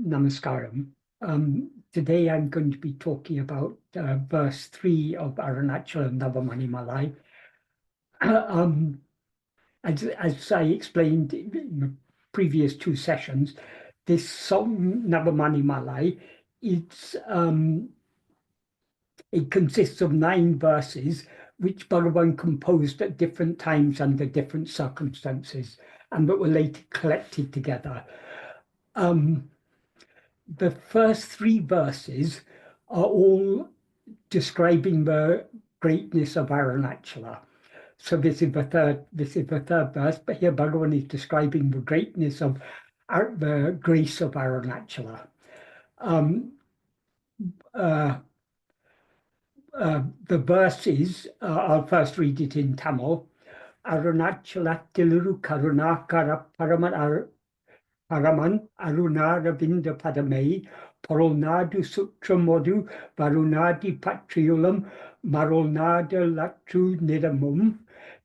Namaskaram. Today I'm going to be talking about verse 3 of Aruṇācala Navamaṇimālai. As I explained in the previous two sessions, this song Navamaṇimālai, it consists of 9 verses which Bhagavan composed at different times under different circumstances and that were later collected together. The first 3 verses are all describing the greatness of Aruṇācala. So this is the third verse, but here Bhagavan is describing the greatness of the grace of Aruṇācala. The verses, I'll first read it in Tamil. Aruṇācala karuṇā karapparama aruṇāra vinda padamē poruṇāḍu suṭṛamoḍu varuṇādi paṭṛiyuḻa maruṇāḍa laṭṟu nitamun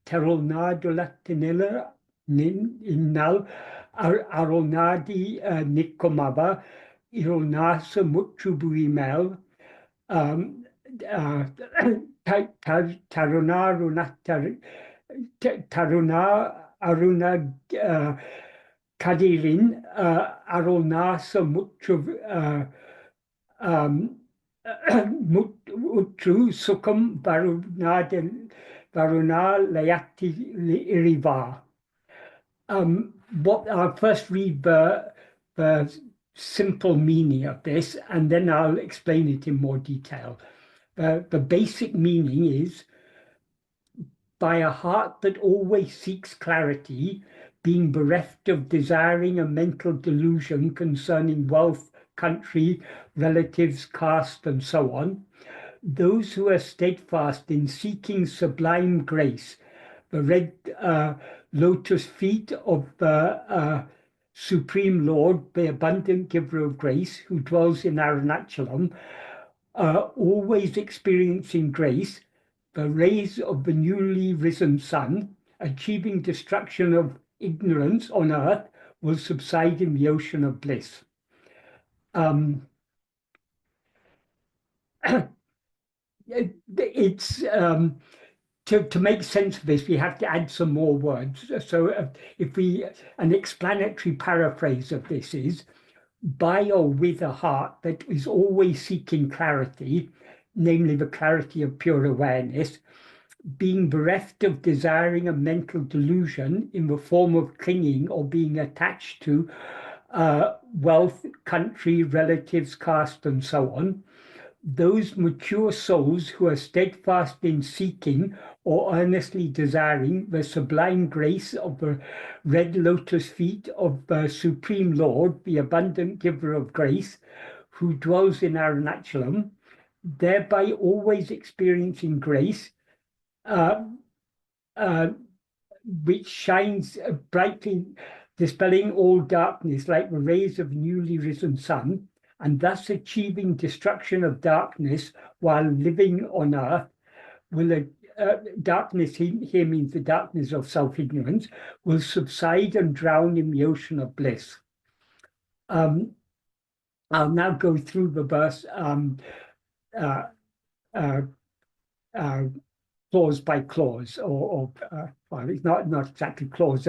teruṇā ḍuḷattiṉiṉa ṛaruṇādi niţkumava riruṇāśa muṭṟu bhuvimēļ teruṇā ṛaruṇakkadiri ṛaruṇāśa muṭṟucuka varuṇāla yatti liṛivār. I'll first read the simple meaning of this, and then I'll explain it in more detail. The basic meaning is, by a heart that always seeks clarity, being bereft of desiring a mental delusion concerning wealth, country, relatives, caste, and so on, those who are steadfast in seeking sublime grace, the red lotus feet of the Supreme Lord, the abundant giver of grace, who dwells in Aruṇācalam, always experiencing grace, the rays of the newly risen sun, achieving destruction of ignorance on earth, will subside in the ocean of bliss. To make sense of this, we have to add some more words. So an explanatory paraphrase of this is, by or with a heart that is always seeking clarity, namely the clarity of pure awareness, being bereft of desiring a mental delusion in the form of clinging or being attached to wealth, country, relatives, caste, and so on, those mature souls who are steadfast in seeking or earnestly desiring the sublime grace of the red lotus feet of the Supreme Lord, the abundant giver of grace, who dwells in Aruṇācalam, thereby always experiencing grace, which shines brightly, dispelling all darkness like the rays of newly risen sun, and thus achieving destruction of darkness while living on earth, will darkness here means the darkness of self-ignorance, will subside and drown in the ocean of bliss. I'll now go through the verse clause by clause, well, it's not exactly clause.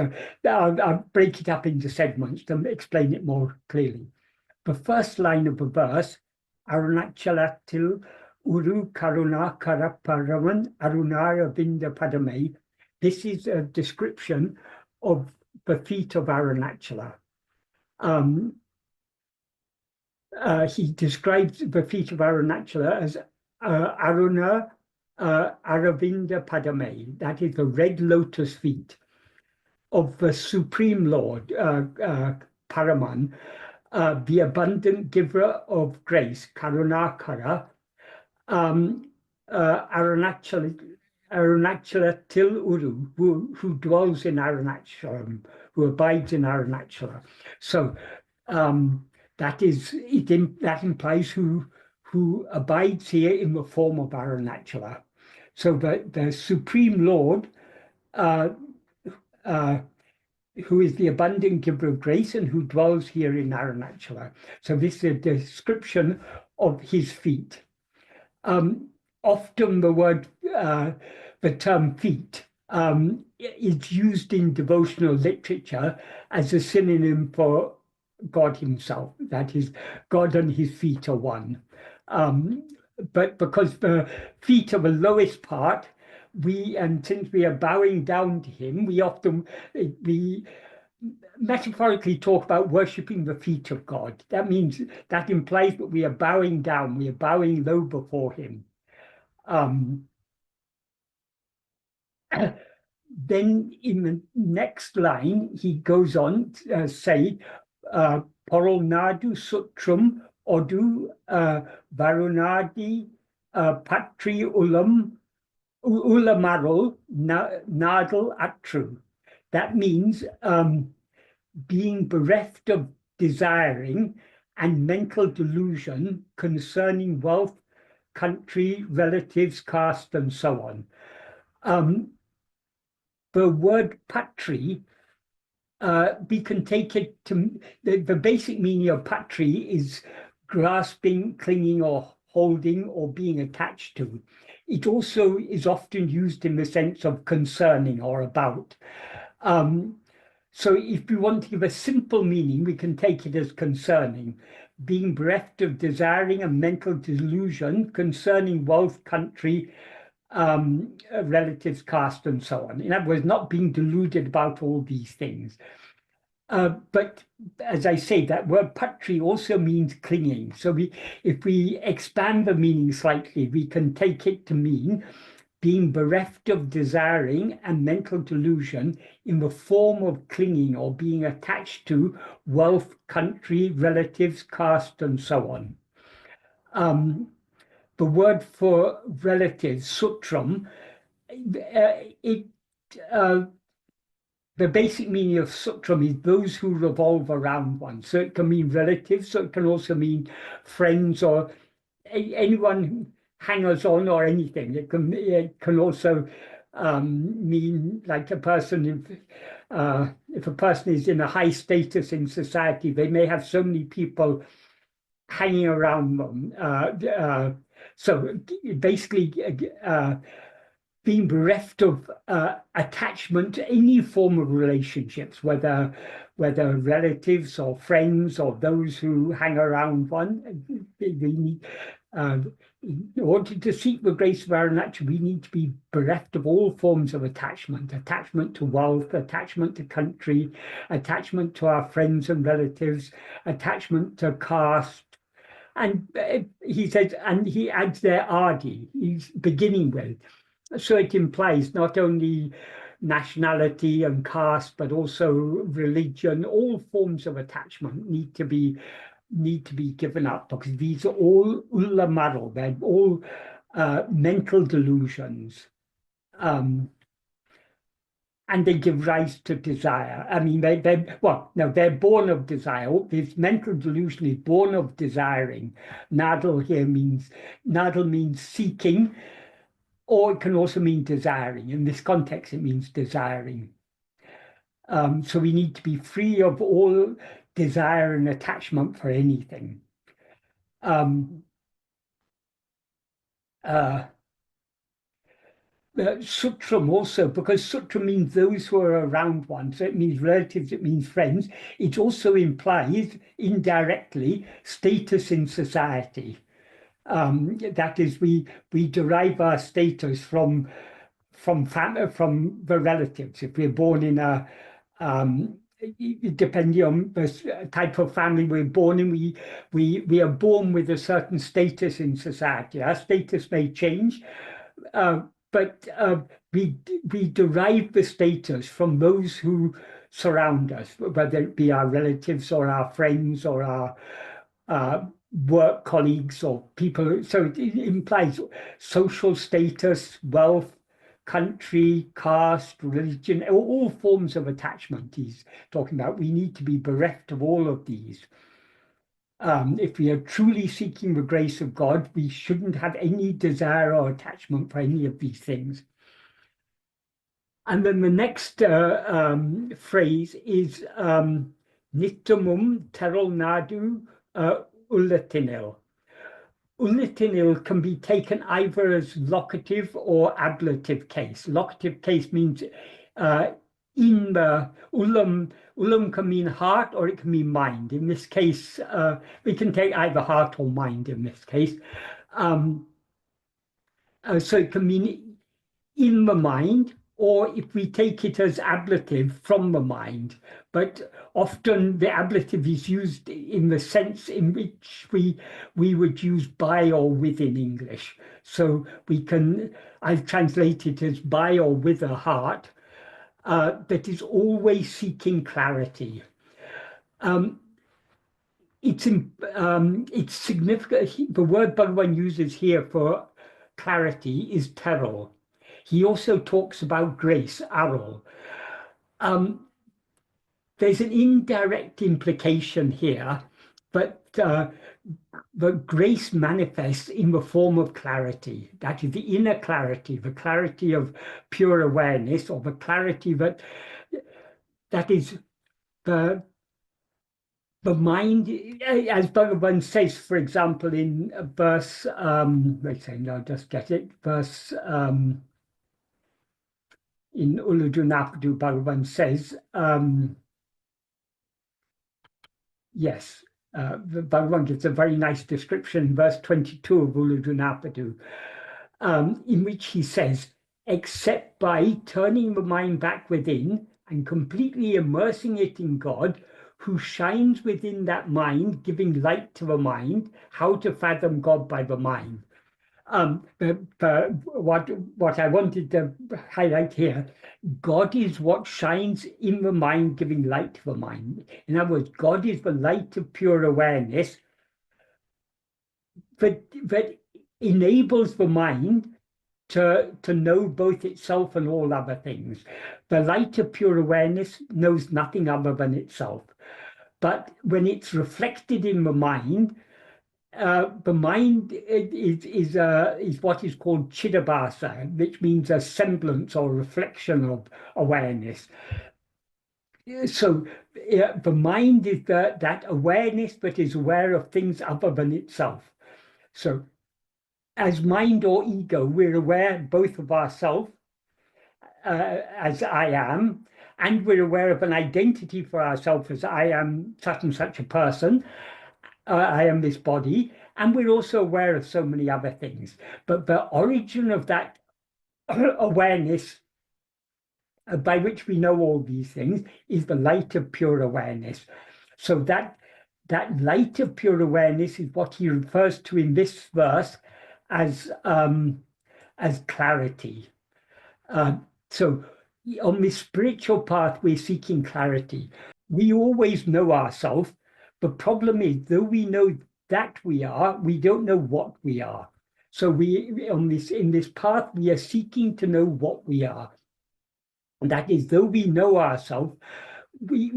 I'll break it up into segments to explain it more clearly. The first line of the verse, calattiluṟu karuṇā karapparama aruṇāra vinda padamē, this is a description of the feet of Aruṇācala. He describes the feet of Aruṇācala as aruṇā aravinda padamē, that is the red lotus feet of the Supreme Lord, Paraman, the abundant giver of grace, karuṇākara, aruṇācala, who dwells in Aruṇācalam, who abides in Aruṇācala. So that implies who abides here in the form of Aruṇācala. So the Supreme Lord who is the abundant giver of grace and who dwells here in Aruṇācala. So this is a description of his feet. Often the term feet is used in devotional literature as a synonym for God himself. That is, God and his feet are one. But because the feet are the lowest part, and since we are bowing down to him, we metaphorically talk about worshipping the feet of God. That implies that we are bowing down, we are bowing low before him. Then in the next line, he goes on to say, poruṇāḍu suṭṛamoḍu varuṇādi paṭṛiyuḻa ṇaruṇāḍu. That means being bereft of desiring and mental delusion concerning wealth, country, relatives, caste, and so on. The word paṭṛi, we can take it to, the basic meaning of paṭṛi is grasping, clinging, or holding, or being attached to. It also is often used in the sense of concerning or about. So if we want to give a simple meaning, we can take it as concerning, being bereft of desiring and mental delusion concerning wealth, country, relatives, caste, and so on. In other words, not being deluded about all these things. But as I say, that word paṭṛi also means clinging. So if we expand the meaning slightly, we can take it to mean being bereft of desiring and mental delusion in the form of clinging or being attached to wealth, country, relatives, caste, and so on. The word for relatives, suṭṛam, the basic meaning of suṭṛam is those who revolve around one. So it can mean relatives, so it can also mean friends or anyone who hangers on or anything. It can also mean like a person, if a person is in a high status in society, they may have so many people hanging around them. So basically, being bereft of attachment to any form of relationships, whether relatives or friends or those who hang around one. In order to seek the grace of Aruṇācala, we need to be bereft of all forms of attachment to wealth, attachment to country, attachment to our friends and relatives, attachment to caste. And he says, and he adds there adi, he's beginning with. So it implies not only nationality and caste, but also religion. All forms of attachment need to be given up, because these are all ūla, they're all mental delusions. And they give rise to desire. I mean, they're born of desire. This mental delusion is born of desiring. Ṇaruṇāra here means seeking, or it can also mean desiring. In this context, it means desiring. So we need to be free of all desire and attachment for anything. Suṭṛam also, because suṭṛam means those who are around one, so it means relatives, it means friends. It also implies indirectly status in society. That is, we derive our status from the relatives. If we're born in a depending on the type of family we're born in, we are born with a certain status in society. Our status may change, but we derive the status from those who surround us, whether it be our relatives or our friends or our work colleagues or people. So it implies social status, wealth, country, caste, religion, all forms of attachment he's talking about. We need to be bereft of all of these. If we are truly seeking the grace of God, we shouldn't have any desire or attachment for any of these things. And then the next phrase is nitamun teruṇādu ḍuḷattiṉiṉa. Ḍuḻattiṉiṉa can be taken either as locative or ablative case. Locative case means in the ulam can mean heart or it can mean mind. In this case, we can take either heart or mind in this case. So it can mean in the mind, or if we take it as ablative, from the mind. But often the ablative is used in the sense in which we would use by or with in English. So I've translated it as by or with a heart that is always seeking clarity. It's significant. The word Bhagavan uses here for clarity is teruṇā. He also talks about grace, aruṇā. There's an indirect implication here, but the grace manifests in the form of clarity. That is the inner clarity, the clarity of pure awareness, or the clarity that is the mind, as Bhagavan says, for example, in verse, verse in ūlū Bhagavan says, Bhagavan gives a very nice description in verse 22 of ūlū, in which he says, except by turning the mind back within and completely immersing it in God, who shines within that mind, giving light to the mind, how to fathom God by the mind. What I wanted to highlight here, God is what shines in the mind, giving light to the mind. In other words, God is the light of pure awareness that enables the mind to know both itself and all other things. The light of pure awareness knows nothing other than itself. But when it's reflected in the mind is what is called chidabhasa, which means a semblance or reflection of awareness. So the mind is that awareness that is aware of things other than itself. So as mind or ego, we're aware both of ourselves as I am, and we're aware of an identity for ourselves as I am such and such a person. I am this body, and we're also aware of so many other things. But the origin of that awareness by which we know all these things is the light of pure awareness. So that light of pure awareness is what he refers to in this verse as clarity. So on this spiritual path, we're seeking clarity. We always know ourselves. The problem is, though we know that we are, we don't know what we are. So in this path, we are seeking to know what we are. And that is, though we know ourselves, we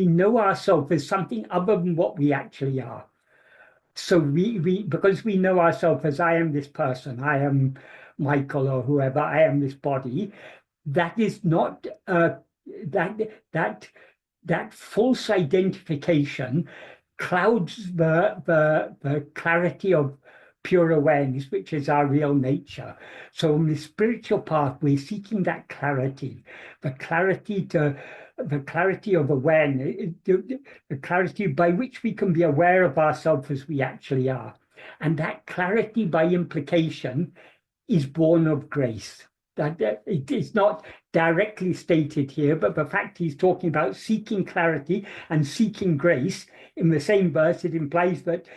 know ourselves as something other than what we actually are. So because we know ourselves as I am this person, I am Michael or whoever, I am this body, that is not that false identification clouds the clarity of pure awareness, which is our real nature. So on the spiritual path, we're seeking that clarity, the clarity of awareness, the clarity by which we can be aware of ourselves as we actually are. And that clarity, by implication, is born of grace. That it is not directly stated here, but the fact he's talking about seeking clarity and seeking grace in the same verse, it implies that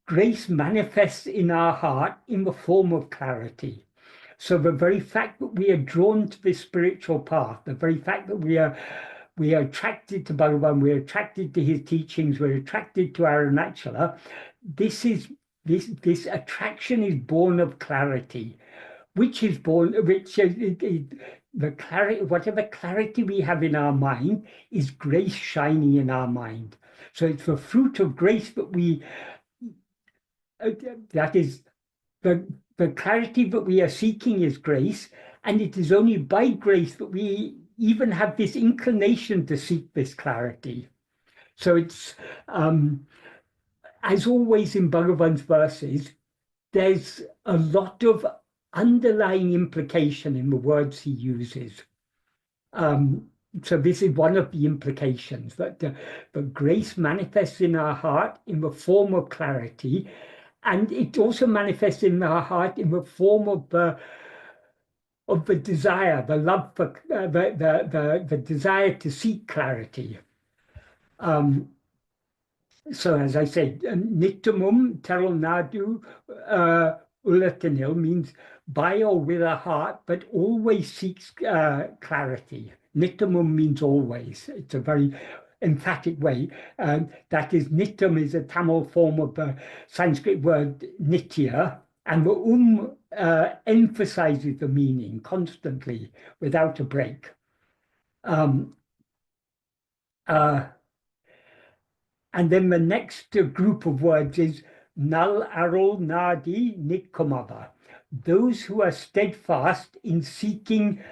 grace manifests in our heart in the form of clarity. So the very fact that we are drawn to this spiritual path, the very fact that we are attracted to Bhagavan, we're attracted to his teachings, we're attracted to Aruṇācala, this attraction is born of clarity. Whatever clarity we have in our mind is grace shining in our mind. So it's the fruit of grace that is the clarity that we are seeking is grace, And it is only by grace that we even have this inclination to seek this clarity. So it's, as always in Bhagavan's verses, there's a lot of underlying implication in the words he uses. So this is one of the implications, that grace manifests in our heart in the form of clarity, and it also manifests in our heart in the form of the desire, the love for the desire to seek clarity. So as I said, nitamun teruṇāḍu ḍuḷattiṉiṉa means by or with a heart, but always seeks clarity. Nitamun means always. It's a very emphatic way. That is, nitam is a Tamil form of the Sanskrit word nitya, and the emphasizes the meaning constantly, without a break. And then the next group of words is ṇaruṇādi niṭkumava, those who are steadfast in seeking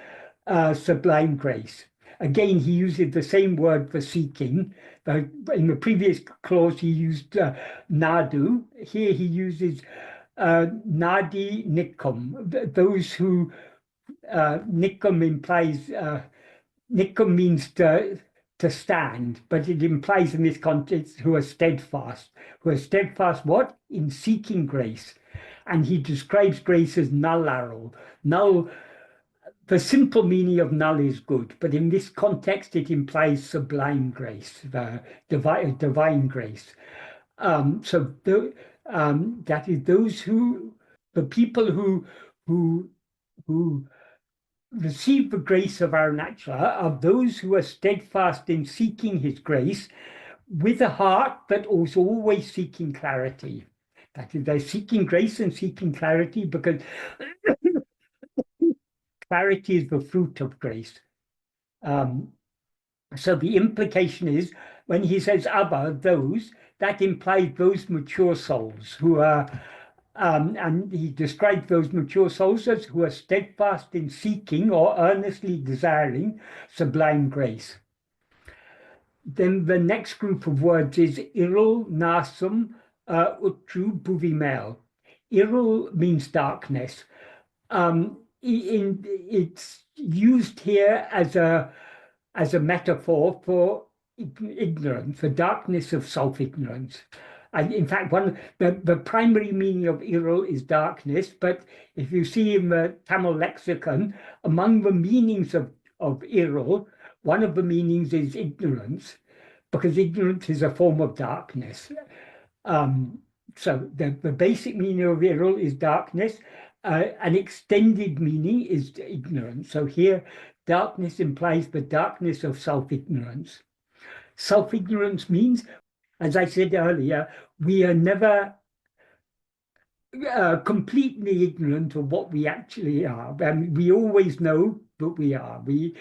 sublime grace. Again, he uses the same word for seeking. In the previous clause, he used ṇaḍu. Here he uses ṇādi niṭkum. Those who, niṭkum implies, niṭkum means to stand, but it implies in this context who are steadfast. Who are steadfast what? In seeking grace. And he describes grace as ṇaruṇāra. Null, the simple meaning of null is good, but in this context it implies sublime grace, the divine grace. So that is those who, the people who receive the grace of Aruṇācala are those who are steadfast in seeking his grace with a heart that is always seeking clarity. That is, they're seeking grace and seeking clarity because clarity is the fruit of grace. So the implication is, when he says Abba, those, that implies those mature souls who are, and he describes those mature souls as who are steadfast in seeking or earnestly desiring sublime grace. Then the next group of words is riruṇāśa bhuvimēļ. Irul means darkness. It's used here as a metaphor for ignorance, for darkness of self-ignorance. And in fact, the primary meaning of irul is darkness, but if you see in the Tamil lexicon, among the meanings of irul, one of the meanings is ignorance, because ignorance is a form of darkness. So the basic meaning of irul is darkness. An extended meaning is ignorance. So here, darkness implies the darkness of self-ignorance. Self-ignorance means, as I said earlier, we are never completely ignorant of what we actually are. We always know that we are. We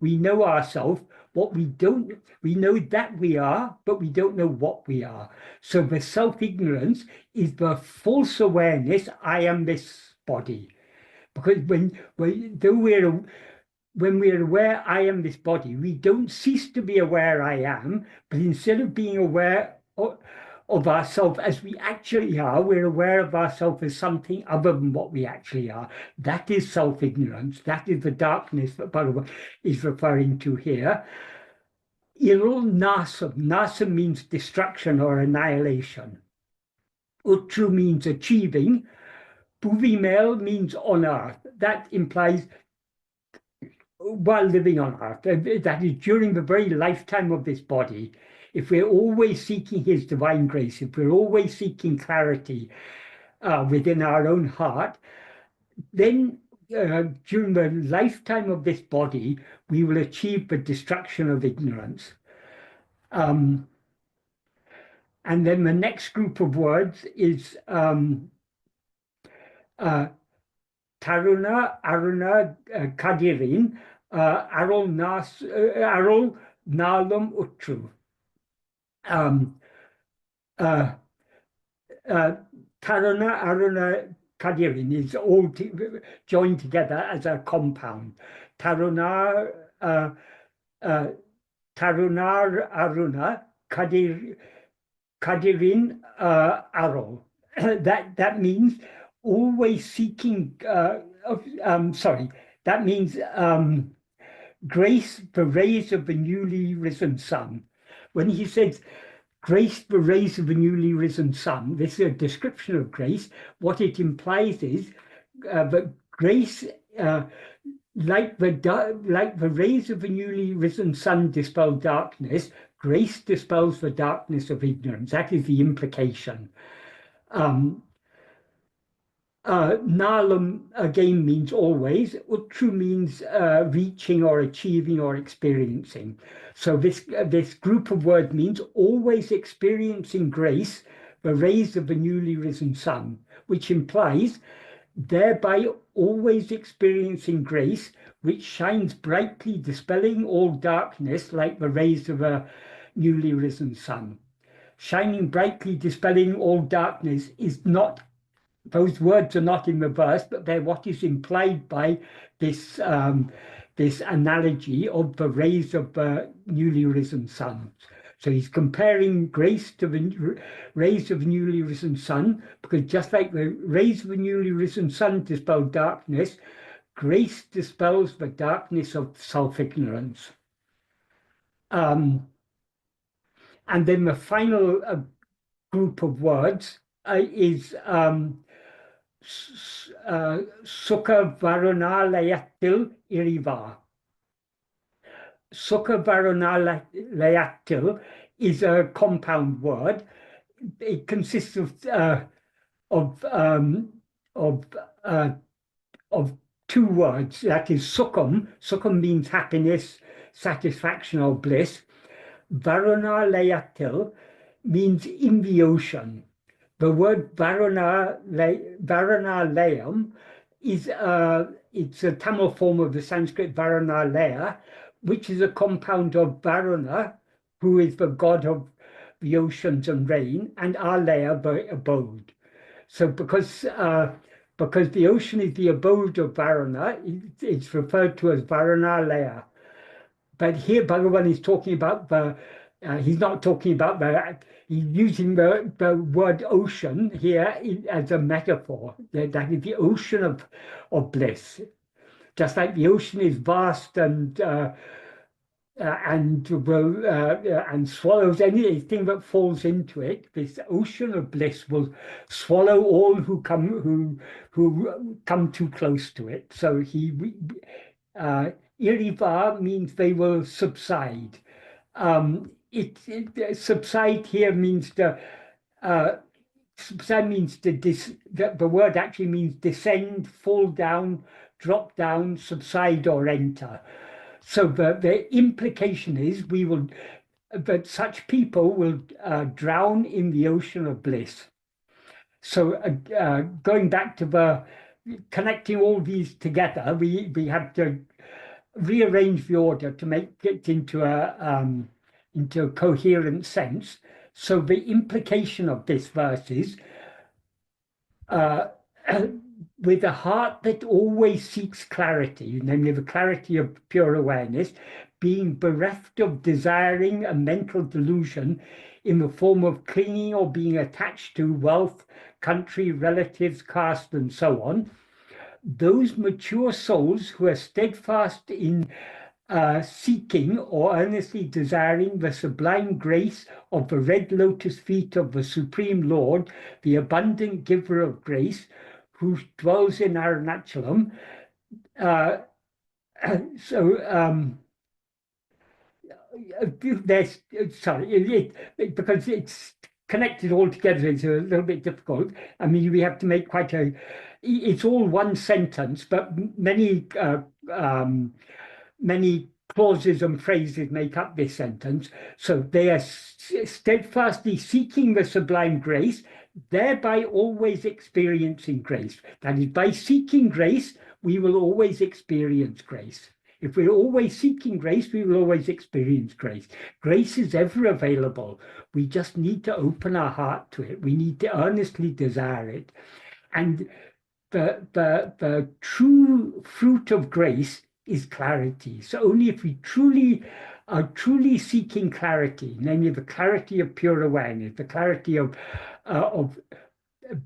know ourselves. What we don't, we know that we are, but we don't know what we are. So the self-ignorance is the false awareness, I am this body. Because when we're aware I am this body, we don't cease to be aware I am, but instead of being aware of ourselves as we actually are, we're aware of ourselves as something other than what we actually are. That is self-ignorance. That is the darkness that Bhagavan is referring to here. Riruṇāśa. Nāsa means destruction or annihilation. Uṭṭru means achieving. Bhuvimēļ means on earth. That implies while living on earth. That is, during the very lifetime of this body, if we're always seeking his divine grace, if we're always seeking clarity within our own heart, then during the lifetime of this body, we will achieve the destruction of ignorance. And then the next group of words is teruṇā, aruṇā, ṉālam uṭṭru. Teruṇā, aruṇā, ruṇakkadiri is all joined together as a compound. Teruṇā, aruṇā, kadirin aro. That means always seeking. That means grace, the rays of the newly risen sun. When he says grace, the rays of the newly risen sun, this is a description of grace. What it implies is that grace, like the rays of the newly risen sun dispel darkness, grace dispels the darkness of ignorance. That is the implication. ṇārum again means always. Uṭṭru means reaching or achieving or experiencing. So this group of words means always experiencing grace, the rays of the newly risen sun, which implies thereby always experiencing grace, which shines brightly, dispelling all darkness like the rays of a newly risen sun. Shining brightly, dispelling all darkness is not, those words are not in the verse, but they're what is implied by this, this analogy of the rays of the newly risen sun. So he's comparing grace to the rays of the newly risen sun, because just like the rays of the newly risen sun dispel darkness, grace dispels the darkness of self-ignorance. And then the final group of words is sukha varuṇālayattil liṛivār. Sukha varuṇālayattil is a compound word. It consists of two words. That is sukham. Sukham means happiness, satisfaction, or bliss. Varuṇālayattil means in the ocean. The word varuṇālayam is it's a Tamil form of the Sanskrit Varunālaya, which is a compound of Varuna, who is the god of the oceans and rain, and Alaya, the abode. So because the ocean is the abode of Varuna, it's referred to as Varuṇālaya. But here Bhagavan is talking about he's not talking about he's using the word ocean here as a metaphor. That is the ocean of bliss. Just like the ocean is vast and swallows anything that falls into it, this ocean of bliss will swallow all who come too close to it. So liṛivār means they will subside. Subside here means subside means the word actually means descend, fall down, drop down, subside, or enter. So the implication is that such people will drown in the ocean of bliss. So going back to connecting all these together, we have to rearrange the order to make it into a coherent sense. So the implication of this verse is with a heart that always seeks clarity, namely the clarity of pure awareness, being bereft of desiring a mental delusion in the form of clinging or being attached to wealth, country, relatives, caste, and so on, those mature souls who are steadfast in seeking or earnestly desiring the sublime grace of the red lotus feet of the Supreme Lord, the abundant giver of grace, who dwells in Aruṇācalam. Because it's connected all together, it's a little bit difficult. I mean, we have to make it's all one sentence, but many clauses and phrases make up this sentence. So they are steadfastly seeking the sublime grace, thereby always experiencing grace. That is, by seeking grace, we will always experience grace. If we're always seeking grace, we will always experience grace. Grace is ever available. We just need to open our heart to it. We need to earnestly desire it. And the true fruit of grace is clarity. So only if we are truly seeking clarity, namely the clarity of pure awareness, the clarity of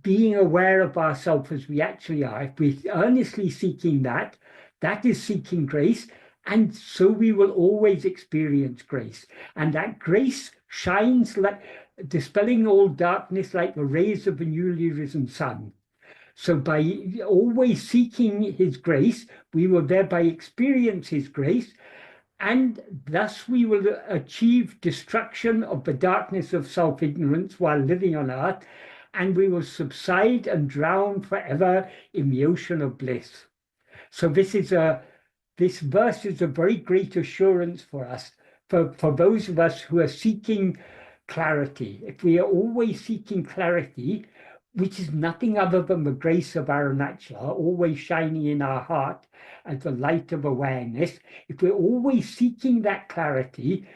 being aware of ourselves as we actually are, if we're earnestly seeking that, that is seeking grace. And so we will always experience grace. And that grace shines like dispelling all darkness like the rays of a newly risen sun. So by always seeking his grace, we will thereby experience his grace, and thus we will achieve destruction of the darkness of self-ignorance while living on earth, and we will subside and drown forever in the ocean of bliss. So this verse is a very great assurance for us, for those of us who are seeking clarity. If we are always seeking clarity, which is nothing other than the grace of Aruṇācala, always shining in our heart as the light of awareness, if we're always seeking that clarity,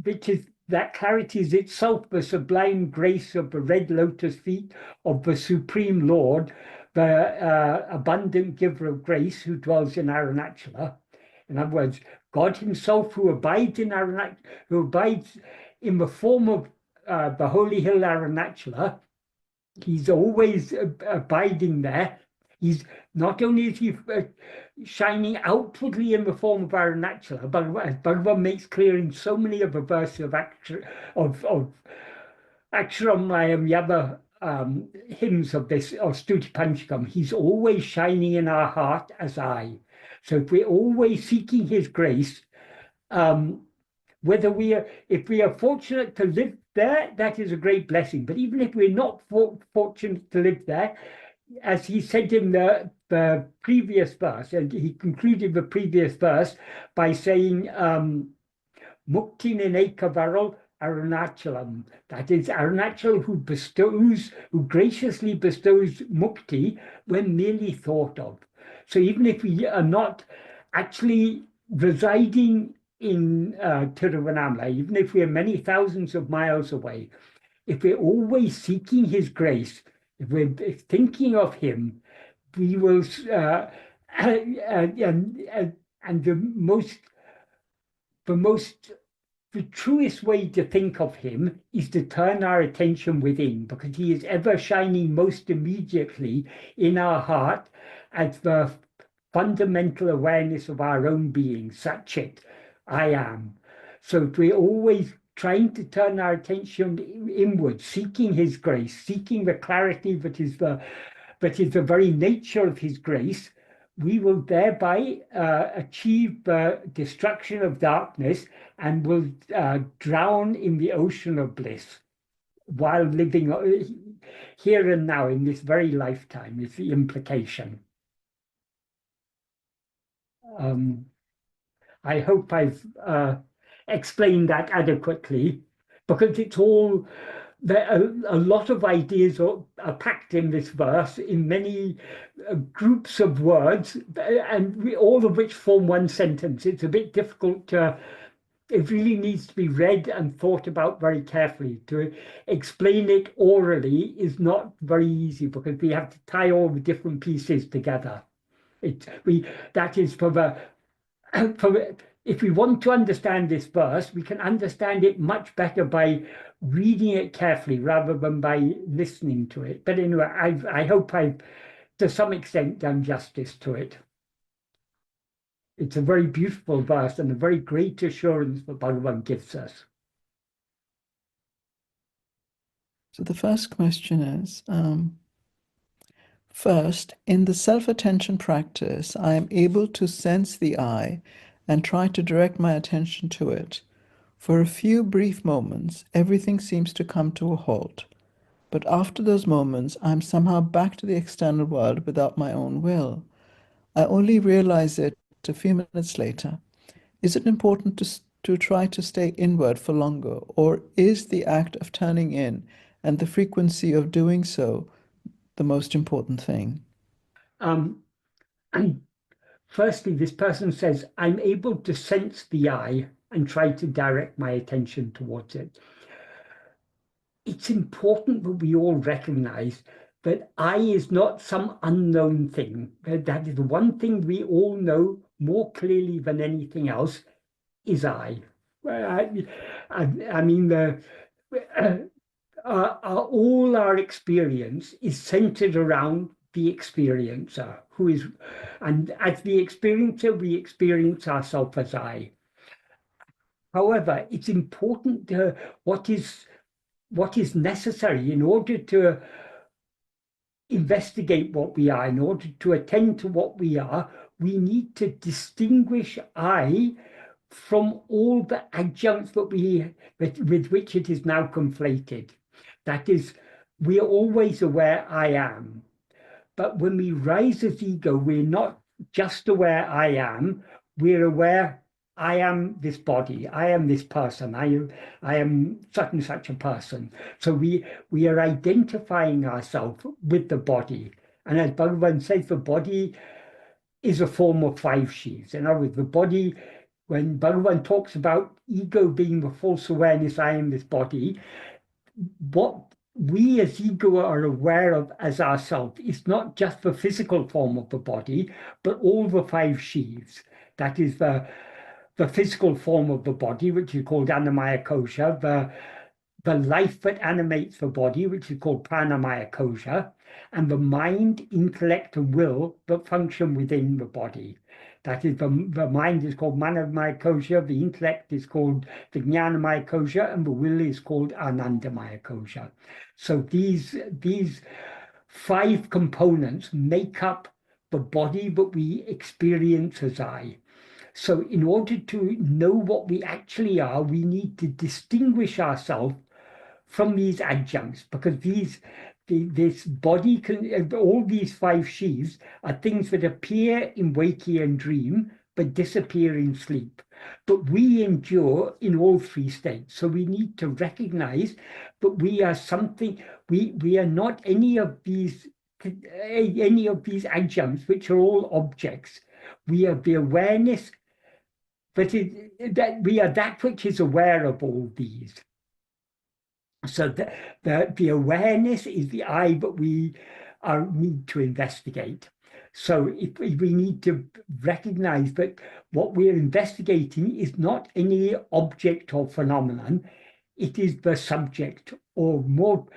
which is that clarity is itself the sublime grace of the red lotus feet of the Supreme Lord, the abundant giver of grace who dwells in Aruṇācala. In other words, God himself who abides in Aruṇācala, who abides in the form of the holy hill Aruṇācala. He's always abiding there. He's not only is he shining outwardly in the form of Aruṇācala, but as Bhagavan makes clear in so many of the verses of Aksharam and the other hymns of this, of Stuti Panchakam, he's always shining in our heart as I. So if we're always seeking his grace, if we are fortunate to live there, that is a great blessing. But even if we're not fortunate to live there, as he said in the previous verse, and he concluded the previous verse by saying, Mukti nineka varal Aruṇācalam. That is Aruṇācala who graciously bestows mukti when merely thought of. So even if we are not actually residing in Tiruvannāmalai, even if we are many thousands of miles away, if we're always seeking his grace, if we're thinking of him, we will, and the truest way to think of him is to turn our attention within, because he is ever shining most immediately in our heart as the fundamental awareness of our own being, Satchit, I am. So if we're always trying to turn our attention inward, seeking his grace, seeking the clarity that is the very nature of his grace, we will thereby achieve the destruction of darkness and will drown in the ocean of bliss while living here and now in this very lifetime, is the implication. I hope I've explained that adequately, because it's all a lot of ideas are packed in this verse in many groups of words, and all of which form one sentence. It's a bit difficult to, it really needs to be read and thought about very carefully. To explain it orally is not very easy, because we have to tie all the different pieces together. That is if we want to understand this verse, we can understand it much better by reading it carefully rather than by listening to it. But anyway, I hope I've, to some extent, done justice to it. It's a very beautiful verse and a very great assurance that Bhagavan gives us. So the first question is, first, in the self-attention practice, I am able to sense the I and try to direct my attention to it. For a few brief moments, everything seems to come to a halt. But after those moments, I'm somehow back to the external world without my own will. I only realize it a few minutes later. Is it important to try to stay inward for longer, or is the act of turning in and the frequency of doing so the most important thing? Firstly, this person says, I'm able to sense the I and try to direct my attention towards it. It's important that we all recognize that I is not some unknown thing. That is the one thing we all know more clearly than anything else is I. I mean, all our experience is centered around the experiencer, who is, and as the experiencer, we experience ourselves as I. However, it's important what is necessary in order to investigate what we are, in order to attend to what we are. We need to distinguish I from all the adjuncts with which it is now conflated. That is, we are always aware I am. But when we rise as ego, we're not just aware I am, we're aware I am this body, I am this person, I am such and such a person. So we are identifying ourselves with the body. And as Bhagavan says, the body is a form of 5 sheaths. In other words, the body, when Bhagavan talks about ego being the false awareness, I am this body, what we as ego are aware of as ourselves is not just the physical form of the body, but all the 5 sheaths. That is the physical form of the body, which is called annamaya kosha, the life that animates the body, which is called pranamaya kosha, and the mind, intellect, and will that function within the body. That is, the mind is called manamaya kosha, the intellect is called vijnanamaya kosha, and the will is called anandamaya kosha. So these 5 components make up the body that we experience as I. So in order to know what we actually are, we need to distinguish ourselves from these adjuncts, because this body all these 5 sheaths are things that appear in waking and dream, but disappear in sleep. But we endure in all 3 states. So we need to recognize that we are something, we are not any of these adjuncts, which are all objects. We are the awareness, that we are that which is aware of all these. So the awareness is the I, but we need to investigate. So we need to recognize that what we're investigating is not any object or phenomenon, it is the subject, or more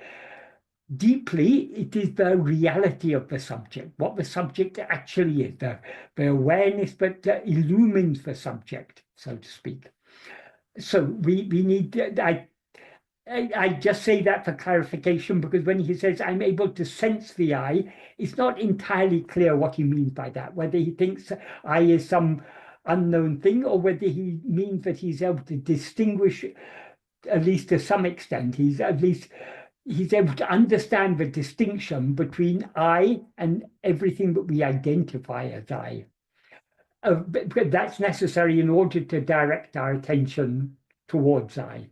deeply, it is the reality of the subject, what the subject actually is, the awareness that illumines the subject, so to speak. So we need, I just say that for clarification, because when he says, I'm able to sense the I, it's not entirely clear what he means by that, whether he thinks I is some unknown thing, or whether he means that he's able to distinguish, at least to some extent, he's able to understand the distinction between I and everything that we identify as I. But that's necessary in order to direct our attention towards I,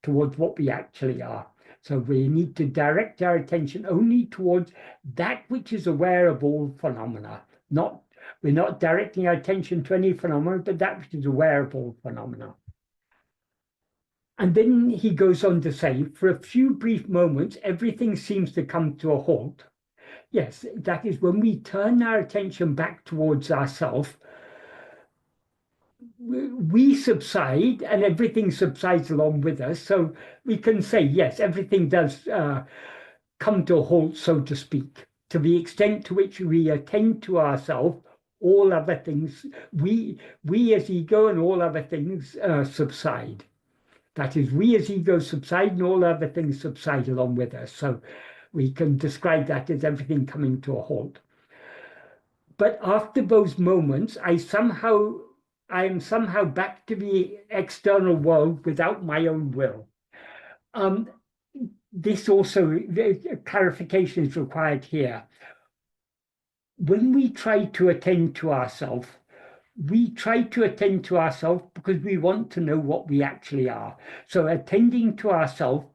towards what we actually are. So we need to direct our attention only towards that which is aware of all phenomena. We're not directing our attention to any phenomena, but that which is aware of all phenomena. And then he goes on to say, for a few brief moments, everything seems to come to a halt. Yes, that is when we turn our attention back towards ourselves, we subside and everything subsides along with us. So we can say, yes, everything does come to a halt, so to speak. To the extent to which we attend to ourselves, all other things, we as ego and all other things subside. That is, we as ego subside and all other things subside along with us. So we can describe that as everything coming to a halt. But after those moments, I am somehow back to the external world without my own will. This also, clarification is required here. When we try to attend to ourselves, we try to attend to ourselves because we want to know what we actually are. So attending to ourselves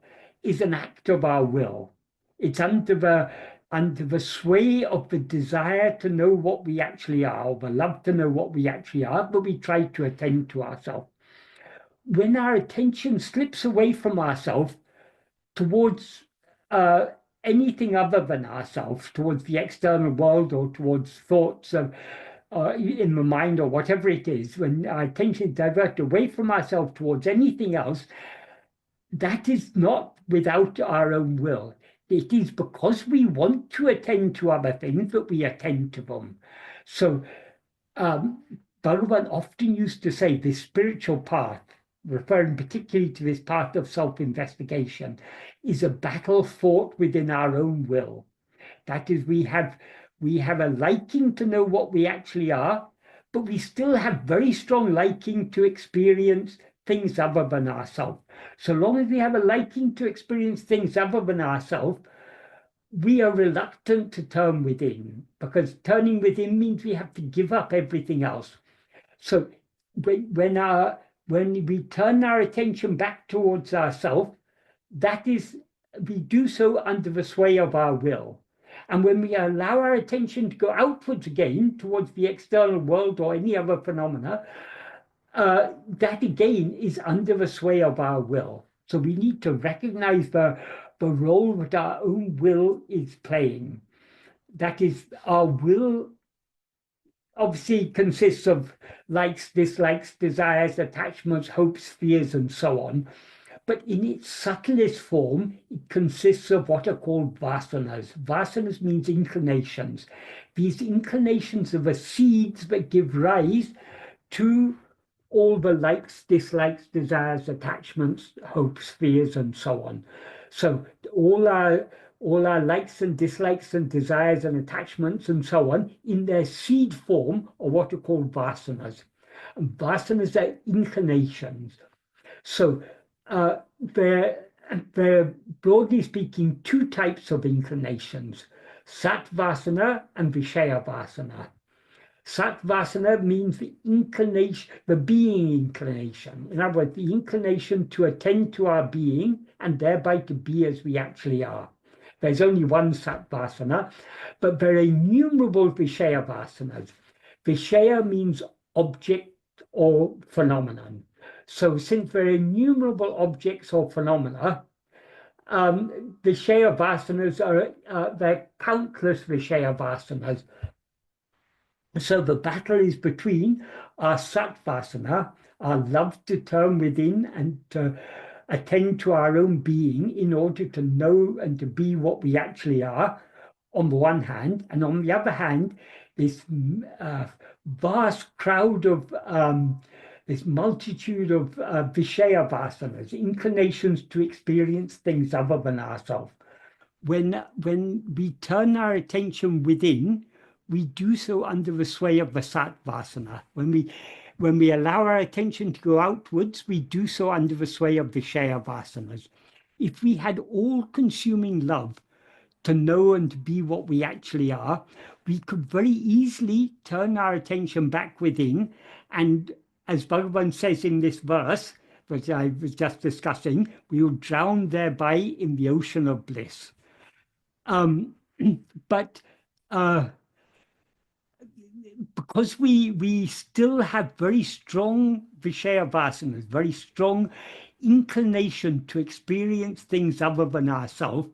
is an act of our will. It's under the sway of the desire to know what we actually are, or the love to know what we actually are, but we try to attend to ourselves. When our attention slips away from ourselves towards anything other than ourselves, towards the external world or towards thoughts of in the mind or whatever it is, when our attention is diverted away from ourselves towards anything else, that is not without our own will. It is because we want to attend to other things that we attend to them. So Bhagavan often used to say this spiritual path, referring particularly to this path of self-investigation, is a battle fought within our own will. That is, we have a liking to know what we actually are, but we still have very strong liking to experience things other than ourselves. So long as we have a liking to experience things other than ourselves, we are reluctant to turn within, because turning within means we have to give up everything else. So when we turn our attention back towards ourselves, that is, we do so under the sway of our will. And when we allow our attention to go outwards again towards the external world or any other phenomena, that again is under the sway of our will. So we need to recognize the role that our own will is playing. That is, our will obviously consists of likes, dislikes, desires, attachments, hopes, fears, and so on. But in its subtlest form, it consists of what are called vasanas. Vasanas means inclinations. These inclinations are the seeds that give rise to all the likes, dislikes, desires, attachments, hopes, fears, and so on. So all our likes and dislikes and desires and attachments and so on, in their seed form, are what are called vasanas. And vasanas are inclinations. So there are, broadly speaking, two types of inclinations: sat vasana and vishaya vasana. Sat vasana means the inclination, the being inclination. In other words, the inclination to attend to our being and thereby to be as we actually are. There's only one sat vasana, but there are innumerable vishaya vasanas. Vishaya means object or phenomenon. So since there are innumerable objects or phenomena, vishaya vasanas there are countless vishaya vasanas. So the battle is between our sat vasana, our love to turn within and to attend to our own being in order to know and to be what we actually are, on the one hand, and on the other hand, this vast crowd of this multitude of vishaya vasanas, inclinations to experience things other than ourselves. When we turn our attention within, we do so under the sway of the sat vasana. When we allow our attention to go outwards, we do so under the sway of vishaya vasanas. If we had all-consuming love to know and to be what we actually are, we could very easily turn our attention back within, and as Bhagavan says in this verse, which I was just discussing, we will drown thereby in the ocean of bliss. But because we still have very strong vishaya vasanas, very strong inclination to experience things other than ourselves,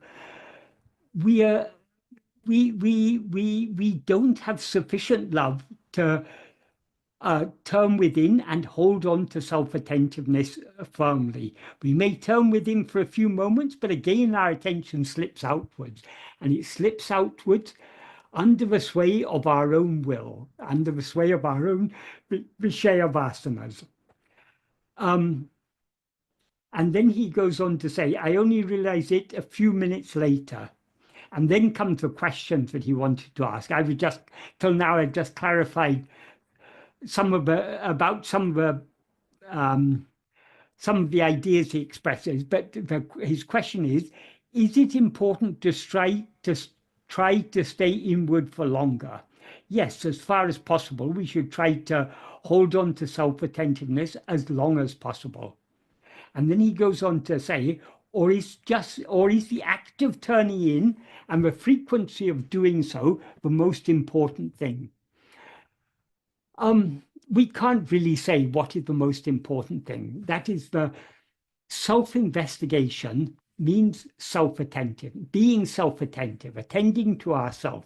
we don't have sufficient love to turn within and hold on to self-attentiveness firmly. We may turn within for a few moments, but again our attention slips outwards, and it slips outwards under the sway of our own will, under the sway of our own vishaya vasanas. And then he goes on to say, I only realize it a few minutes later. And then come the questions that he wanted to ask. Till now, I've just clarified some of the ideas he expresses. But his question is it important to try to stay inward for longer? Yes, as far as possible, we should try to hold on to self-attentiveness as long as possible. And then he goes on to say, or is the act of turning in and the frequency of doing so the most important thing? We can't really say what is the most important thing. That is, the self-investigation means self-attentive, being self-attentive, attending to ourself.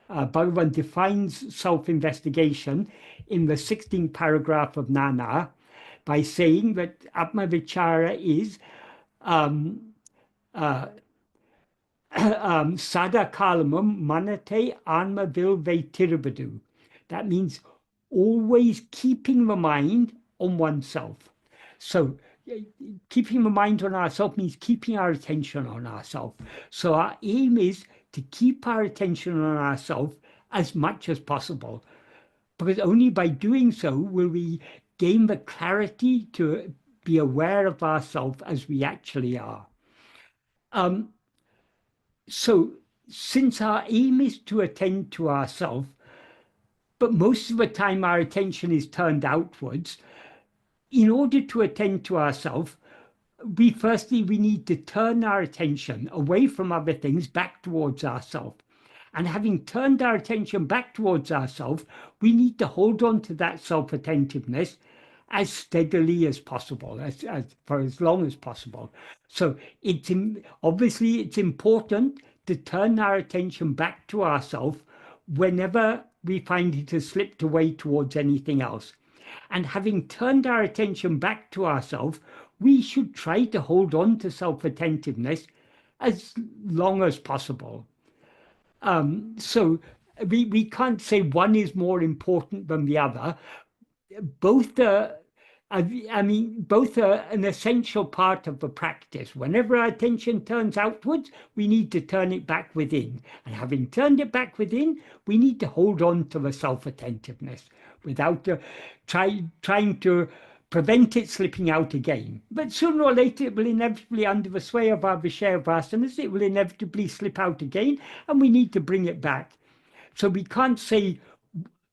Bhagavan defines self-investigation in the 16th paragraph of ṇaruṇāra by saying that Atma Vichara is Sada kalamam manate anma vilve tirubadu. That means always keeping the mind on oneself. So keeping the mind on ourselves means keeping our attention on ourselves. So our aim is to keep our attention on ourselves as much as possible, because only by doing so will we gain the clarity to be aware of ourselves as we actually are. So since our aim is to attend to ourselves, but most of the time our attention is turned outwards, in order to attend to ourselves, we need to turn our attention away from other things back towards ourselves. And having turned our attention back towards ourselves, we need to hold on to that self-attentiveness as steadily as possible, for as long as possible. So obviously it's important to turn our attention back to ourselves whenever we find it has slipped away towards anything else. And having turned our attention back to ourselves, we should try to hold on to self-attentiveness as long as possible. So we can't say one is more important than the other. Both are, both are an essential part of the practice. Whenever our attention turns outwards, we need to turn it back within. And having turned it back within, we need to hold on to the self-attentiveness without trying to prevent it slipping out again. But sooner or later, it will inevitably, under the sway of our Vishaya vasanas, it will inevitably slip out again, and we need to bring it back. So we can't say